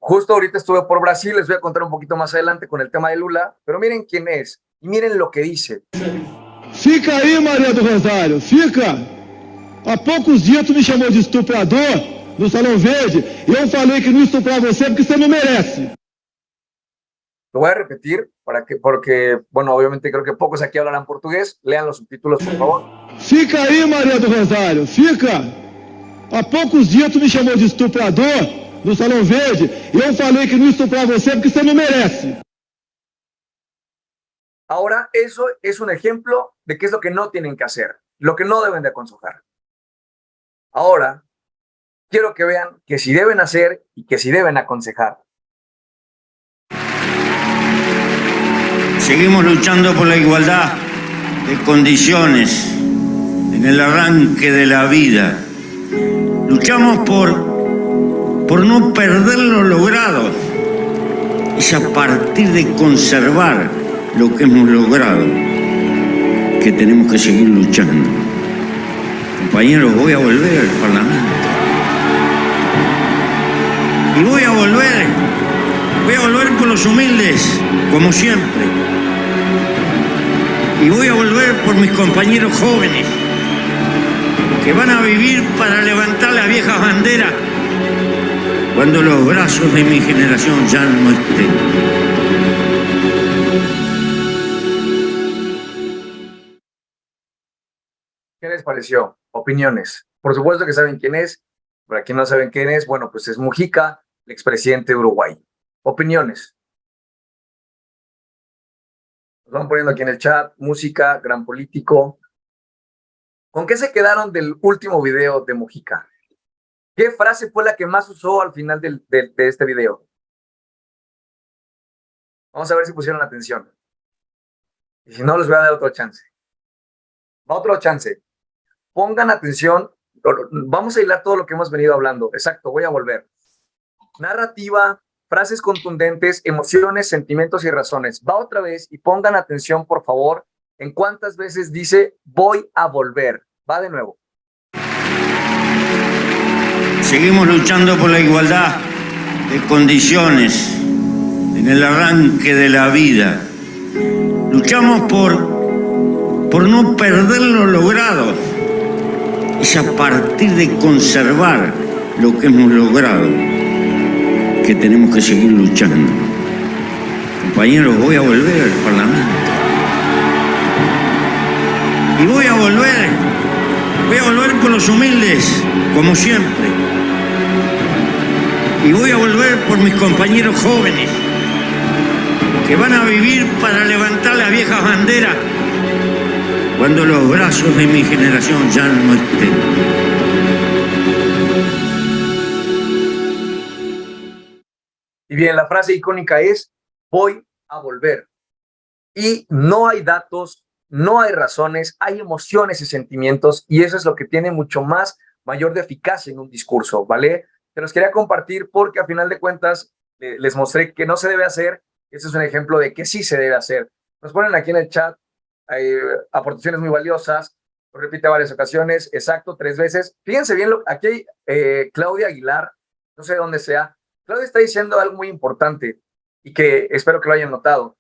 justo ahorita estuve por Brasil, les voy a contar un poquito más adelante con el tema de Lula, pero miren quién es y miren lo que dice. Fica aí, Maria do Rosário, fica. Há poucos dias tu me chamou de estuprador no Salão Verde e eu falei que não estuprar você porque você não merece. Lo voy a repetir porque, bueno, obviamente creo que pocos aquí hablarán portugués. Lean los subtítulos, por favor. Fica aí, Maria do Rosário, fica. Há poucos dias tu me chamou de estuprador no Salão Verde e eu falei que não estuprar você porque você não merece. Ahora, eso es un ejemplo de qué es lo que no tienen que hacer, lo que no deben de aconsejar. Ahora, quiero que vean que sí deben hacer y que sí deben aconsejar. Seguimos luchando por la igualdad de condiciones en el arranque de la vida. Luchamos por no perder lo logrado. Es a partir de conservar lo que hemos logrado que tenemos que seguir luchando. Compañeros, voy a volver al Parlamento. Y voy a volver por los humildes, como siempre. Y voy a volver por mis compañeros jóvenes, que van a vivir para levantar las viejas banderas cuando los brazos de mi generación ya no estén. ¿Qué les pareció? Opiniones. Por supuesto que saben quién es. Para quien no saben quién es, bueno, pues es Mujica, el expresidente de Uruguay. Opiniones. Nos van poniendo aquí en el chat. Música, gran político. ¿Con qué se quedaron del último video de Mujica? ¿Qué frase fue la que más usó al final de este video? Vamos a ver si pusieron atención. Y si no, les voy a dar otro chance. Otro chance. Pongan atención. Vamos a hilar todo lo que hemos venido hablando. Exacto, voy a volver. Narrativa, frases contundentes, emociones, sentimientos y razones. Va otra vez y pongan atención, por favor, en cuántas veces dice voy a volver. Va de nuevo. Seguimos luchando por la igualdad de condiciones en el arranque de la vida. Luchamos por no perder lo logrado. Es a partir de conservar lo que hemos logrado que tenemos que seguir luchando. Compañeros, voy a volver al Parlamento. Y voy a Voy a volver por los humildes, como siempre. Y voy a volver por mis compañeros jóvenes, que van a vivir para levantar las viejas banderas cuando los brazos de mi generación ya no estén. Y bien, la frase icónica es, voy a volver. Y no hay datos, no hay razones, hay emociones y sentimientos, y eso es lo que tiene mucho más, mayor de eficacia en un discurso, ¿vale? Te los quería compartir porque a final de cuentas les mostré que no se debe hacer. Este es un ejemplo de que sí se debe hacer. Nos ponen aquí en el chat aportaciones muy valiosas, lo repite varias ocasiones, exacto, 3 veces. Fíjense bien, aquí hay Claudia Aguilar, no sé de dónde sea. Claudia está diciendo algo muy importante y que espero que lo hayan notado.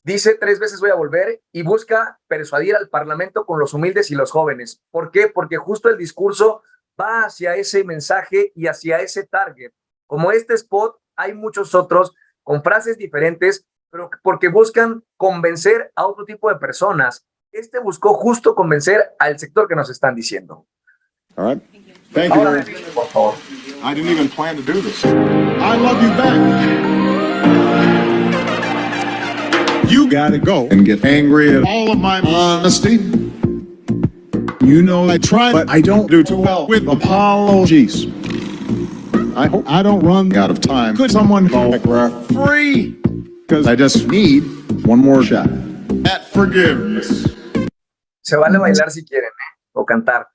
Dice 3 veces voy a volver y busca persuadir al Parlamento con los humildes y los jóvenes. ¿Por qué? Porque justo el discurso va hacia ese mensaje y hacia ese target. Como este spot, hay muchos otros con frases diferentes, pero porque buscan convencer a otro tipo de personas. Este buscó justo convencer al sector que nos están diciendo. All right. Thank you. Ahora, por favor. I didn't even plan to do this. I love you back. You gotta go and get angry at all of my honesty. You know I try, but I don't do too well with apologies. I hope I don't run out of time. Could someone call a referee? Because I just need one more shot at forgiveness. Se vale bailar si quieren, o cantar.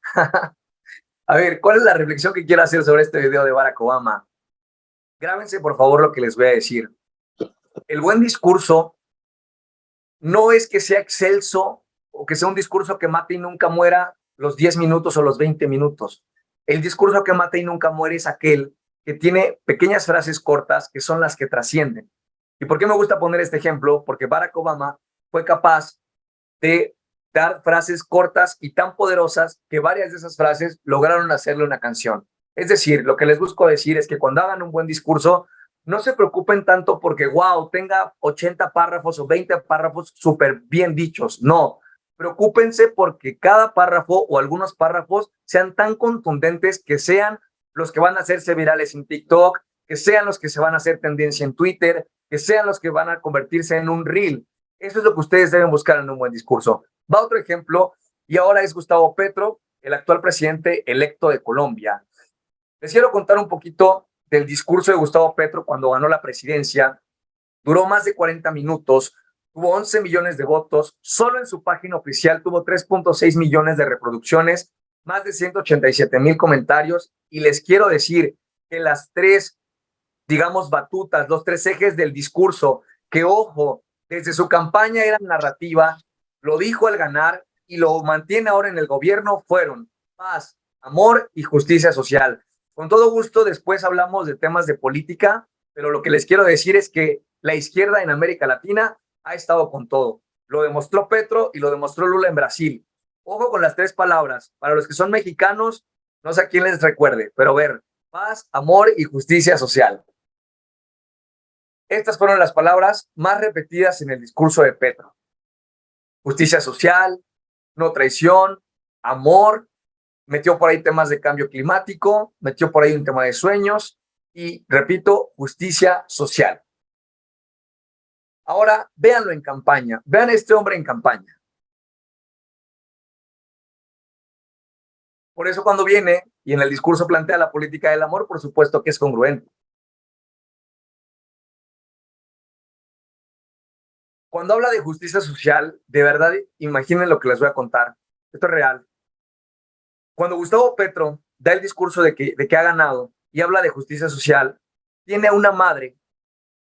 A ver, ¿cuál es la reflexión que quiero hacer sobre este video de Barack Obama? Grábense, por favor, lo que les voy a decir. El buen discurso no es que sea excelso o que sea un discurso que mate y nunca muera los 10 minutos o los 20 minutos. El discurso que mata y nunca muere es aquel que tiene pequeñas frases cortas que son las que trascienden. ¿Y por qué me gusta poner este ejemplo? Porque Barack Obama fue capaz de dar frases cortas y tan poderosas que varias de esas frases lograron hacerle una canción. Es decir, lo que les busco decir es que cuando hagan un buen discurso, no se preocupen tanto porque, wow, tenga 80 párrafos o 20 párrafos súper bien dichos. No, preocúpense porque cada párrafo o algunos párrafos sean tan contundentes que sean los que van a hacerse virales en TikTok, que sean los que se van a hacer tendencia en Twitter, que sean los que van a convertirse en un reel. Eso es lo que ustedes deben buscar en un buen discurso. Va otro ejemplo, y ahora es Gustavo Petro, el actual presidente electo de Colombia. Les quiero contar un poquito del discurso de Gustavo Petro cuando ganó la presidencia. Duró más de 40 minutos, tuvo 11 millones de votos, solo en su página oficial tuvo 3.6 millones de reproducciones, más de 187,000 comentarios, y les quiero decir que las 3, digamos, batutas, los 3 ejes del discurso, que ojo, desde su campaña eran narrativa, lo dijo al ganar y lo mantiene ahora en el gobierno, fueron paz, amor y justicia social. Con todo gusto, después hablamos de temas de política, pero lo que les quiero decir es que la izquierda en América Latina ha estado con todo. Lo demostró Petro y lo demostró Lula en Brasil. Ojo con las 3 palabras. Para los que son mexicanos, no sé a quién les recuerde, pero ver, paz, amor y justicia social. Estas fueron las palabras más repetidas en el discurso de Petro. Justicia social, no traición, amor, metió por ahí temas de cambio climático, metió por ahí un tema de sueños y, repito, justicia social. Ahora, véanlo en campaña, vean a este hombre en campaña. Por eso cuando viene y en el discurso plantea la política del amor, por supuesto que es congruente. Cuando habla de justicia social, de verdad, imaginen lo que les voy a contar. Esto es real. Cuando Gustavo Petro da el discurso de que ha ganado y habla de justicia social, tiene a una madre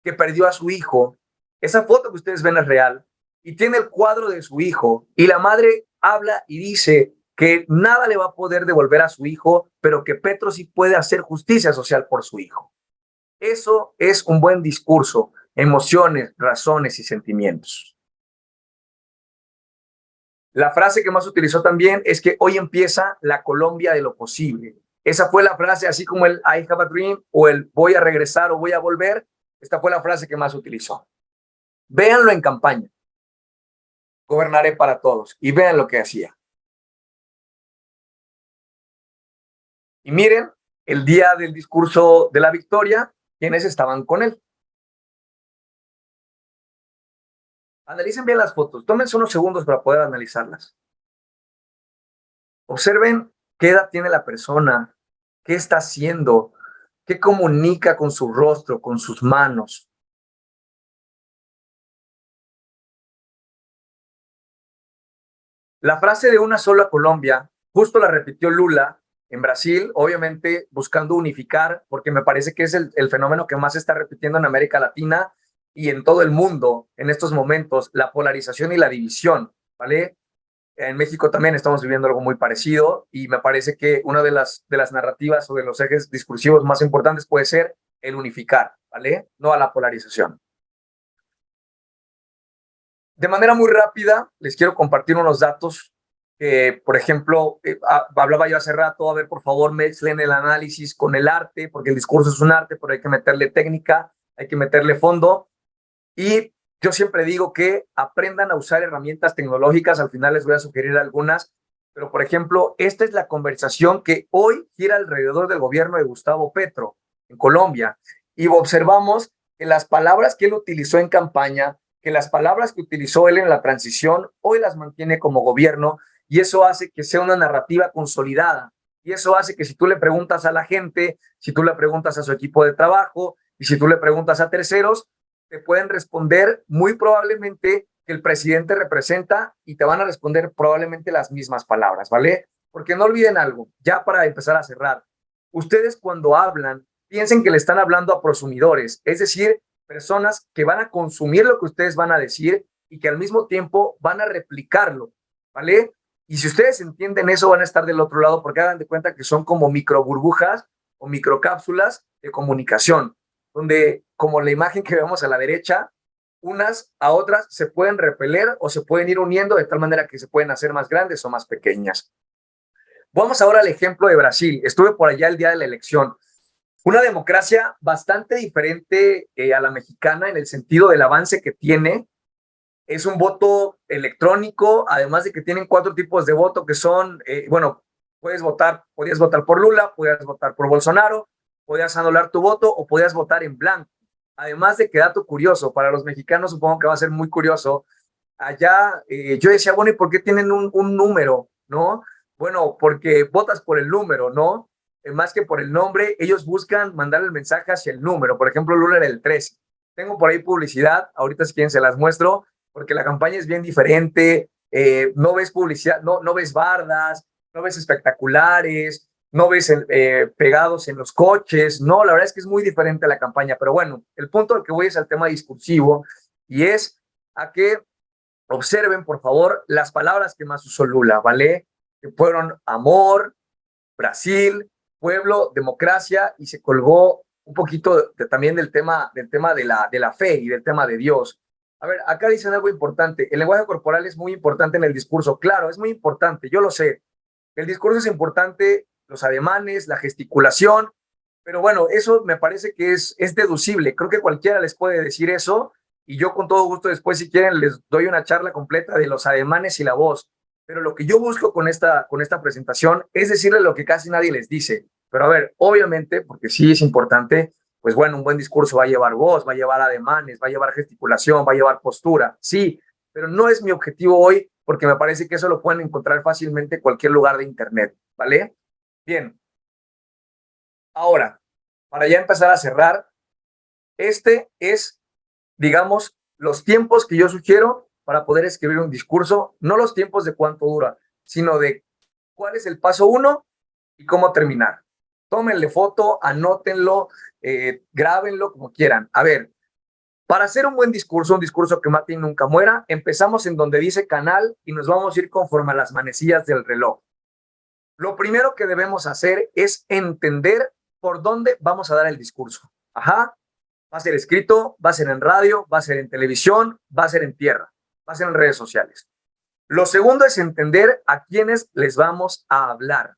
que perdió a su hijo. Esa foto que ustedes ven es real. Y tiene el cuadro de su hijo. Y la madre habla y dice que nada le va a poder devolver a su hijo, pero que Petro sí puede hacer justicia social por su hijo. Eso es un buen discurso. Emociones, razones y sentimientos. La frase que más utilizó también es que hoy empieza la Colombia de lo posible. Esa fue la frase, así como el I have a dream o el voy a regresar o voy a volver. Esta fue la frase que más utilizó. Véanlo en campaña. Gobernaré para todos. Y vean lo que hacía. Y miren, el día del discurso de la victoria, ¿quiénes estaban con él? Analicen bien las fotos, tómense unos segundos para poder analizarlas. Observen qué edad tiene la persona, qué está haciendo, qué comunica con su rostro, con sus manos. La frase de una sola Colombia, justo la repitió Lula en Brasil, obviamente buscando unificar, porque me parece que es el fenómeno que más se está repitiendo en América Latina y en todo el mundo en estos momentos, la polarización y la división, ¿vale? En México también estamos viviendo algo muy parecido y me parece que una de las narrativas o de los ejes discursivos más importantes puede ser el unificar, ¿vale? No a la polarización. De manera muy rápida, les quiero compartir unos datos que, por ejemplo, hablaba yo hace rato, a ver, por favor, mezclen el análisis con el arte, porque el discurso es un arte, pero hay que meterle técnica, hay que meterle fondo. Y yo siempre digo que aprendan a usar herramientas tecnológicas, al final les voy a sugerir algunas, pero por ejemplo, esta es la conversación que hoy gira alrededor del gobierno de Gustavo Petro en Colombia, y observamos que las palabras que él utilizó en campaña, que las palabras que utilizó él en la transición, hoy las mantiene como gobierno, y eso hace que sea una narrativa consolidada, y eso hace que si tú le preguntas a la gente, si tú le preguntas a su equipo de trabajo, y si tú le preguntas a terceros, te pueden responder muy probablemente que el presidente representa y te van a responder probablemente las mismas palabras, ¿vale? Porque no olviden algo, ya para empezar a cerrar, ustedes cuando hablan, piensen que le están hablando a prosumidores, es decir, personas que van a consumir lo que ustedes van a decir y que al mismo tiempo van a replicarlo, ¿vale? Y si ustedes entienden eso, van a estar del otro lado porque hagan de cuenta que son como micro burbujas o microcápsulas de comunicación, donde, como la imagen que vemos a la derecha, unas a otras se pueden repeler o se pueden ir uniendo de tal manera que se pueden hacer más grandes o más pequeñas. Vamos ahora al ejemplo de Brasil. Estuve por allá el día de la elección. Una democracia bastante diferente a la mexicana en el sentido del avance que tiene. Es un voto electrónico, además de que tienen 4 tipos de voto que son, bueno, podías votar por Lula, podías votar por Bolsonaro, podías anular tu voto o podías votar en blanco. Además de que, dato curioso, para los mexicanos supongo que va a ser muy curioso, allá yo decía, bueno, ¿y por qué tienen un número, no? Bueno, porque votas por el número, ¿no? Más que por el nombre, ellos buscan mandar el mensaje hacia el número. Por ejemplo, Lula era el 13. Tengo por ahí publicidad, ahorita si quieren se las muestro, porque la campaña es bien diferente, no ves publicidad, no ves bardas, no ves espectaculares, no ves pegados en los coches, no, la verdad es que es muy diferente la campaña, pero bueno, el punto al que voy es al tema discursivo y es a que observen, por favor, las palabras que más usó Lula, ¿vale? Que fueron amor, Brasil, pueblo, democracia, y se colgó un poquito también del tema de la fe y del tema de Dios. A ver, acá dicen algo importante, el lenguaje corporal es muy importante en el discurso, claro, es muy importante, yo lo sé, el discurso es importante, los ademanes, la gesticulación, pero bueno, eso me parece que es deducible, creo que cualquiera les puede decir eso, y yo con todo gusto después, si quieren, les doy una charla completa de los ademanes y la voz, pero lo que yo busco con esta presentación es decirle lo que casi nadie les dice, pero a ver, obviamente, porque sí es importante, pues bueno, un buen discurso va a llevar voz, va a llevar ademanes, va a llevar gesticulación, va a llevar postura, sí, pero no es mi objetivo hoy, porque me parece que eso lo pueden encontrar fácilmente en cualquier lugar de internet, ¿vale? Bien. Ahora, para ya empezar a cerrar, este es, digamos, los tiempos que yo sugiero para poder escribir un discurso, no los tiempos de cuánto dura, sino de cuál es el paso 1 y cómo terminar. Tómenle foto, anótenlo, grábenlo como quieran. A ver, para hacer un buen discurso, un discurso que mate y nunca muera, empezamos en donde dice canal y nos vamos a ir conforme a las manecillas del reloj. Lo primero que debemos hacer es entender por dónde vamos a dar el discurso. Ajá, va a ser escrito, va a ser en radio, va a ser en televisión, va a ser en tierra, va a ser en redes sociales. Lo segundo es entender a quiénes les vamos a hablar.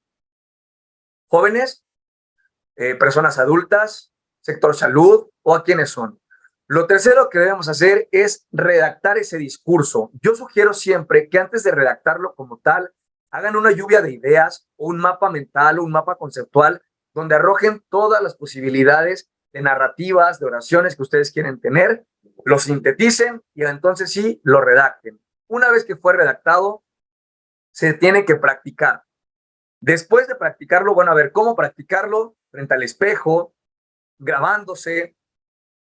Jóvenes, personas adultas, sector salud o a quiénes son. Lo tercero que debemos hacer es redactar ese discurso. Yo sugiero siempre que antes de redactarlo como tal, Hagan una lluvia de ideas o un mapa mental o un mapa conceptual donde arrojen todas las posibilidades de narrativas, de oraciones que ustedes quieren tener, lo sinteticen y entonces sí lo redacten. Una vez que fue redactado, se tiene que practicar. Después de practicarlo, bueno, a ver cómo practicarlo frente al espejo, grabándose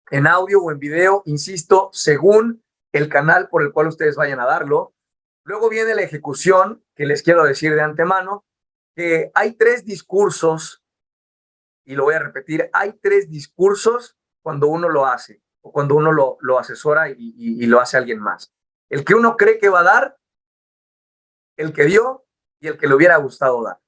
en audio o en video, insisto, según el canal por el cual ustedes vayan a darlo. Luego viene la ejecución, que les quiero decir de antemano, que hay 3 discursos, y lo voy a repetir, hay 3 discursos cuando uno lo hace, o cuando uno lo asesora y lo hace alguien más. El que uno cree que va a dar, el que dio y el que le hubiera gustado dar.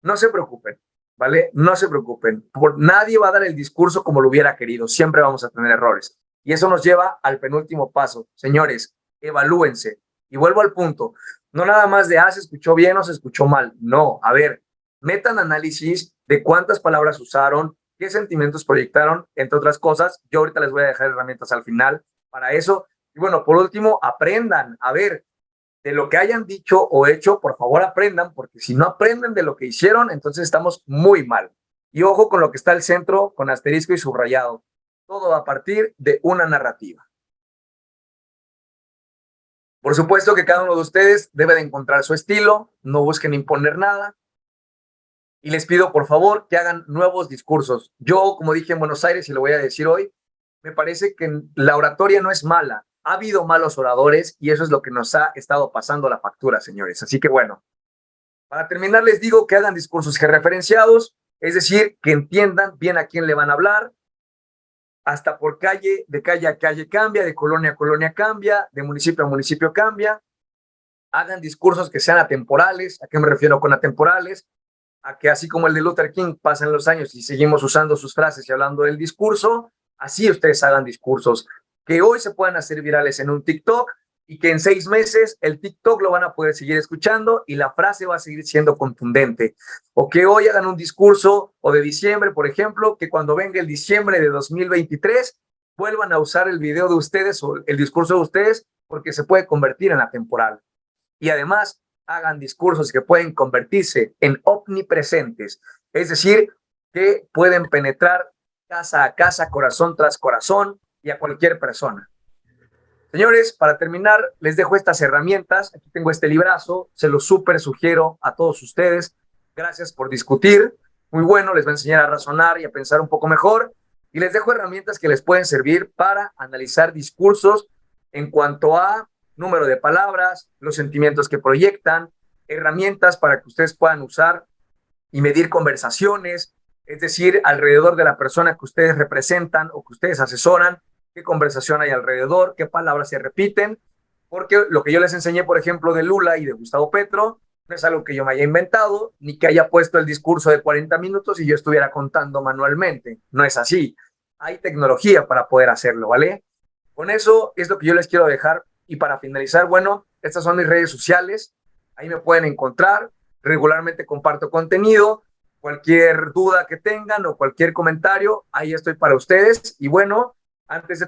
No se preocupen, ¿vale? No se preocupen. Nadie va a dar el discurso como lo hubiera querido. Siempre vamos a tener errores. Y eso nos lleva al penúltimo paso. Señores, evalúense. Y vuelvo al punto. No nada más de, se escuchó bien o se escuchó mal. No, a ver, metan análisis de cuántas palabras usaron, qué sentimientos proyectaron, entre otras cosas. Yo ahorita les voy a dejar herramientas al final para eso. Y bueno, por último, aprendan. A ver, de lo que hayan dicho o hecho, por favor aprendan, porque si no aprenden de lo que hicieron, entonces estamos muy mal. Y ojo con lo que está al centro, con asterisco y subrayado. Todo va a partir de una narrativa. Por supuesto que cada uno de ustedes debe de encontrar su estilo, no busquen imponer nada. Y les pido, por favor, que hagan nuevos discursos. Yo, como dije en Buenos Aires, y lo voy a decir hoy, me parece que la oratoria no es mala. Ha habido malos oradores y eso es lo que nos ha estado pasando la factura, señores. Así que bueno, para terminar les digo que hagan discursos georreferenciados, es decir, que entiendan bien a quién le van a hablar, hasta por calle, de calle a calle cambia, de colonia a colonia cambia, de municipio a municipio cambia. Hagan discursos que sean atemporales. ¿A qué me refiero con atemporales? A que así como el de Luther King pasan los años y seguimos usando sus frases y hablando del discurso, así ustedes hagan discursos que hoy se puedan hacer virales en un TikTok y que en 6 meses el TikTok lo van a poder seguir escuchando y la frase va a seguir siendo contundente. O que hoy hagan un discurso o de diciembre, por ejemplo, que cuando venga el diciembre de 2023 vuelvan a usar el video de ustedes o el discurso de ustedes porque se puede convertir en atemporal. Y además hagan discursos que pueden convertirse en omnipresentes, es decir, que pueden penetrar casa a casa, corazón tras corazón y a cualquier persona. Señores, para terminar, les dejo estas herramientas. Aquí tengo este librazo, se lo súper sugiero a todos ustedes. Gracias por discutir, muy bueno, les va a enseñar a razonar y a pensar un poco mejor. Y les dejo herramientas que les pueden servir para analizar discursos en cuanto a número de palabras, los sentimientos que proyectan, herramientas para que ustedes puedan usar y medir conversaciones, es decir, alrededor de la persona que ustedes representan o que ustedes asesoran, qué conversación hay alrededor, qué palabras se repiten, porque lo que yo les enseñé, por ejemplo, de Lula y de Gustavo Petro, no es algo que yo me haya inventado, ni que haya puesto el discurso de 40 minutos y yo estuviera contando manualmente. No es así. Hay tecnología para poder hacerlo, ¿vale? Con eso es lo que yo les quiero dejar. Y para finalizar, bueno, estas son mis redes sociales. Ahí me pueden encontrar. Regularmente comparto contenido. Cualquier duda que tengan o cualquier comentario, ahí estoy para ustedes. Y bueno, antes de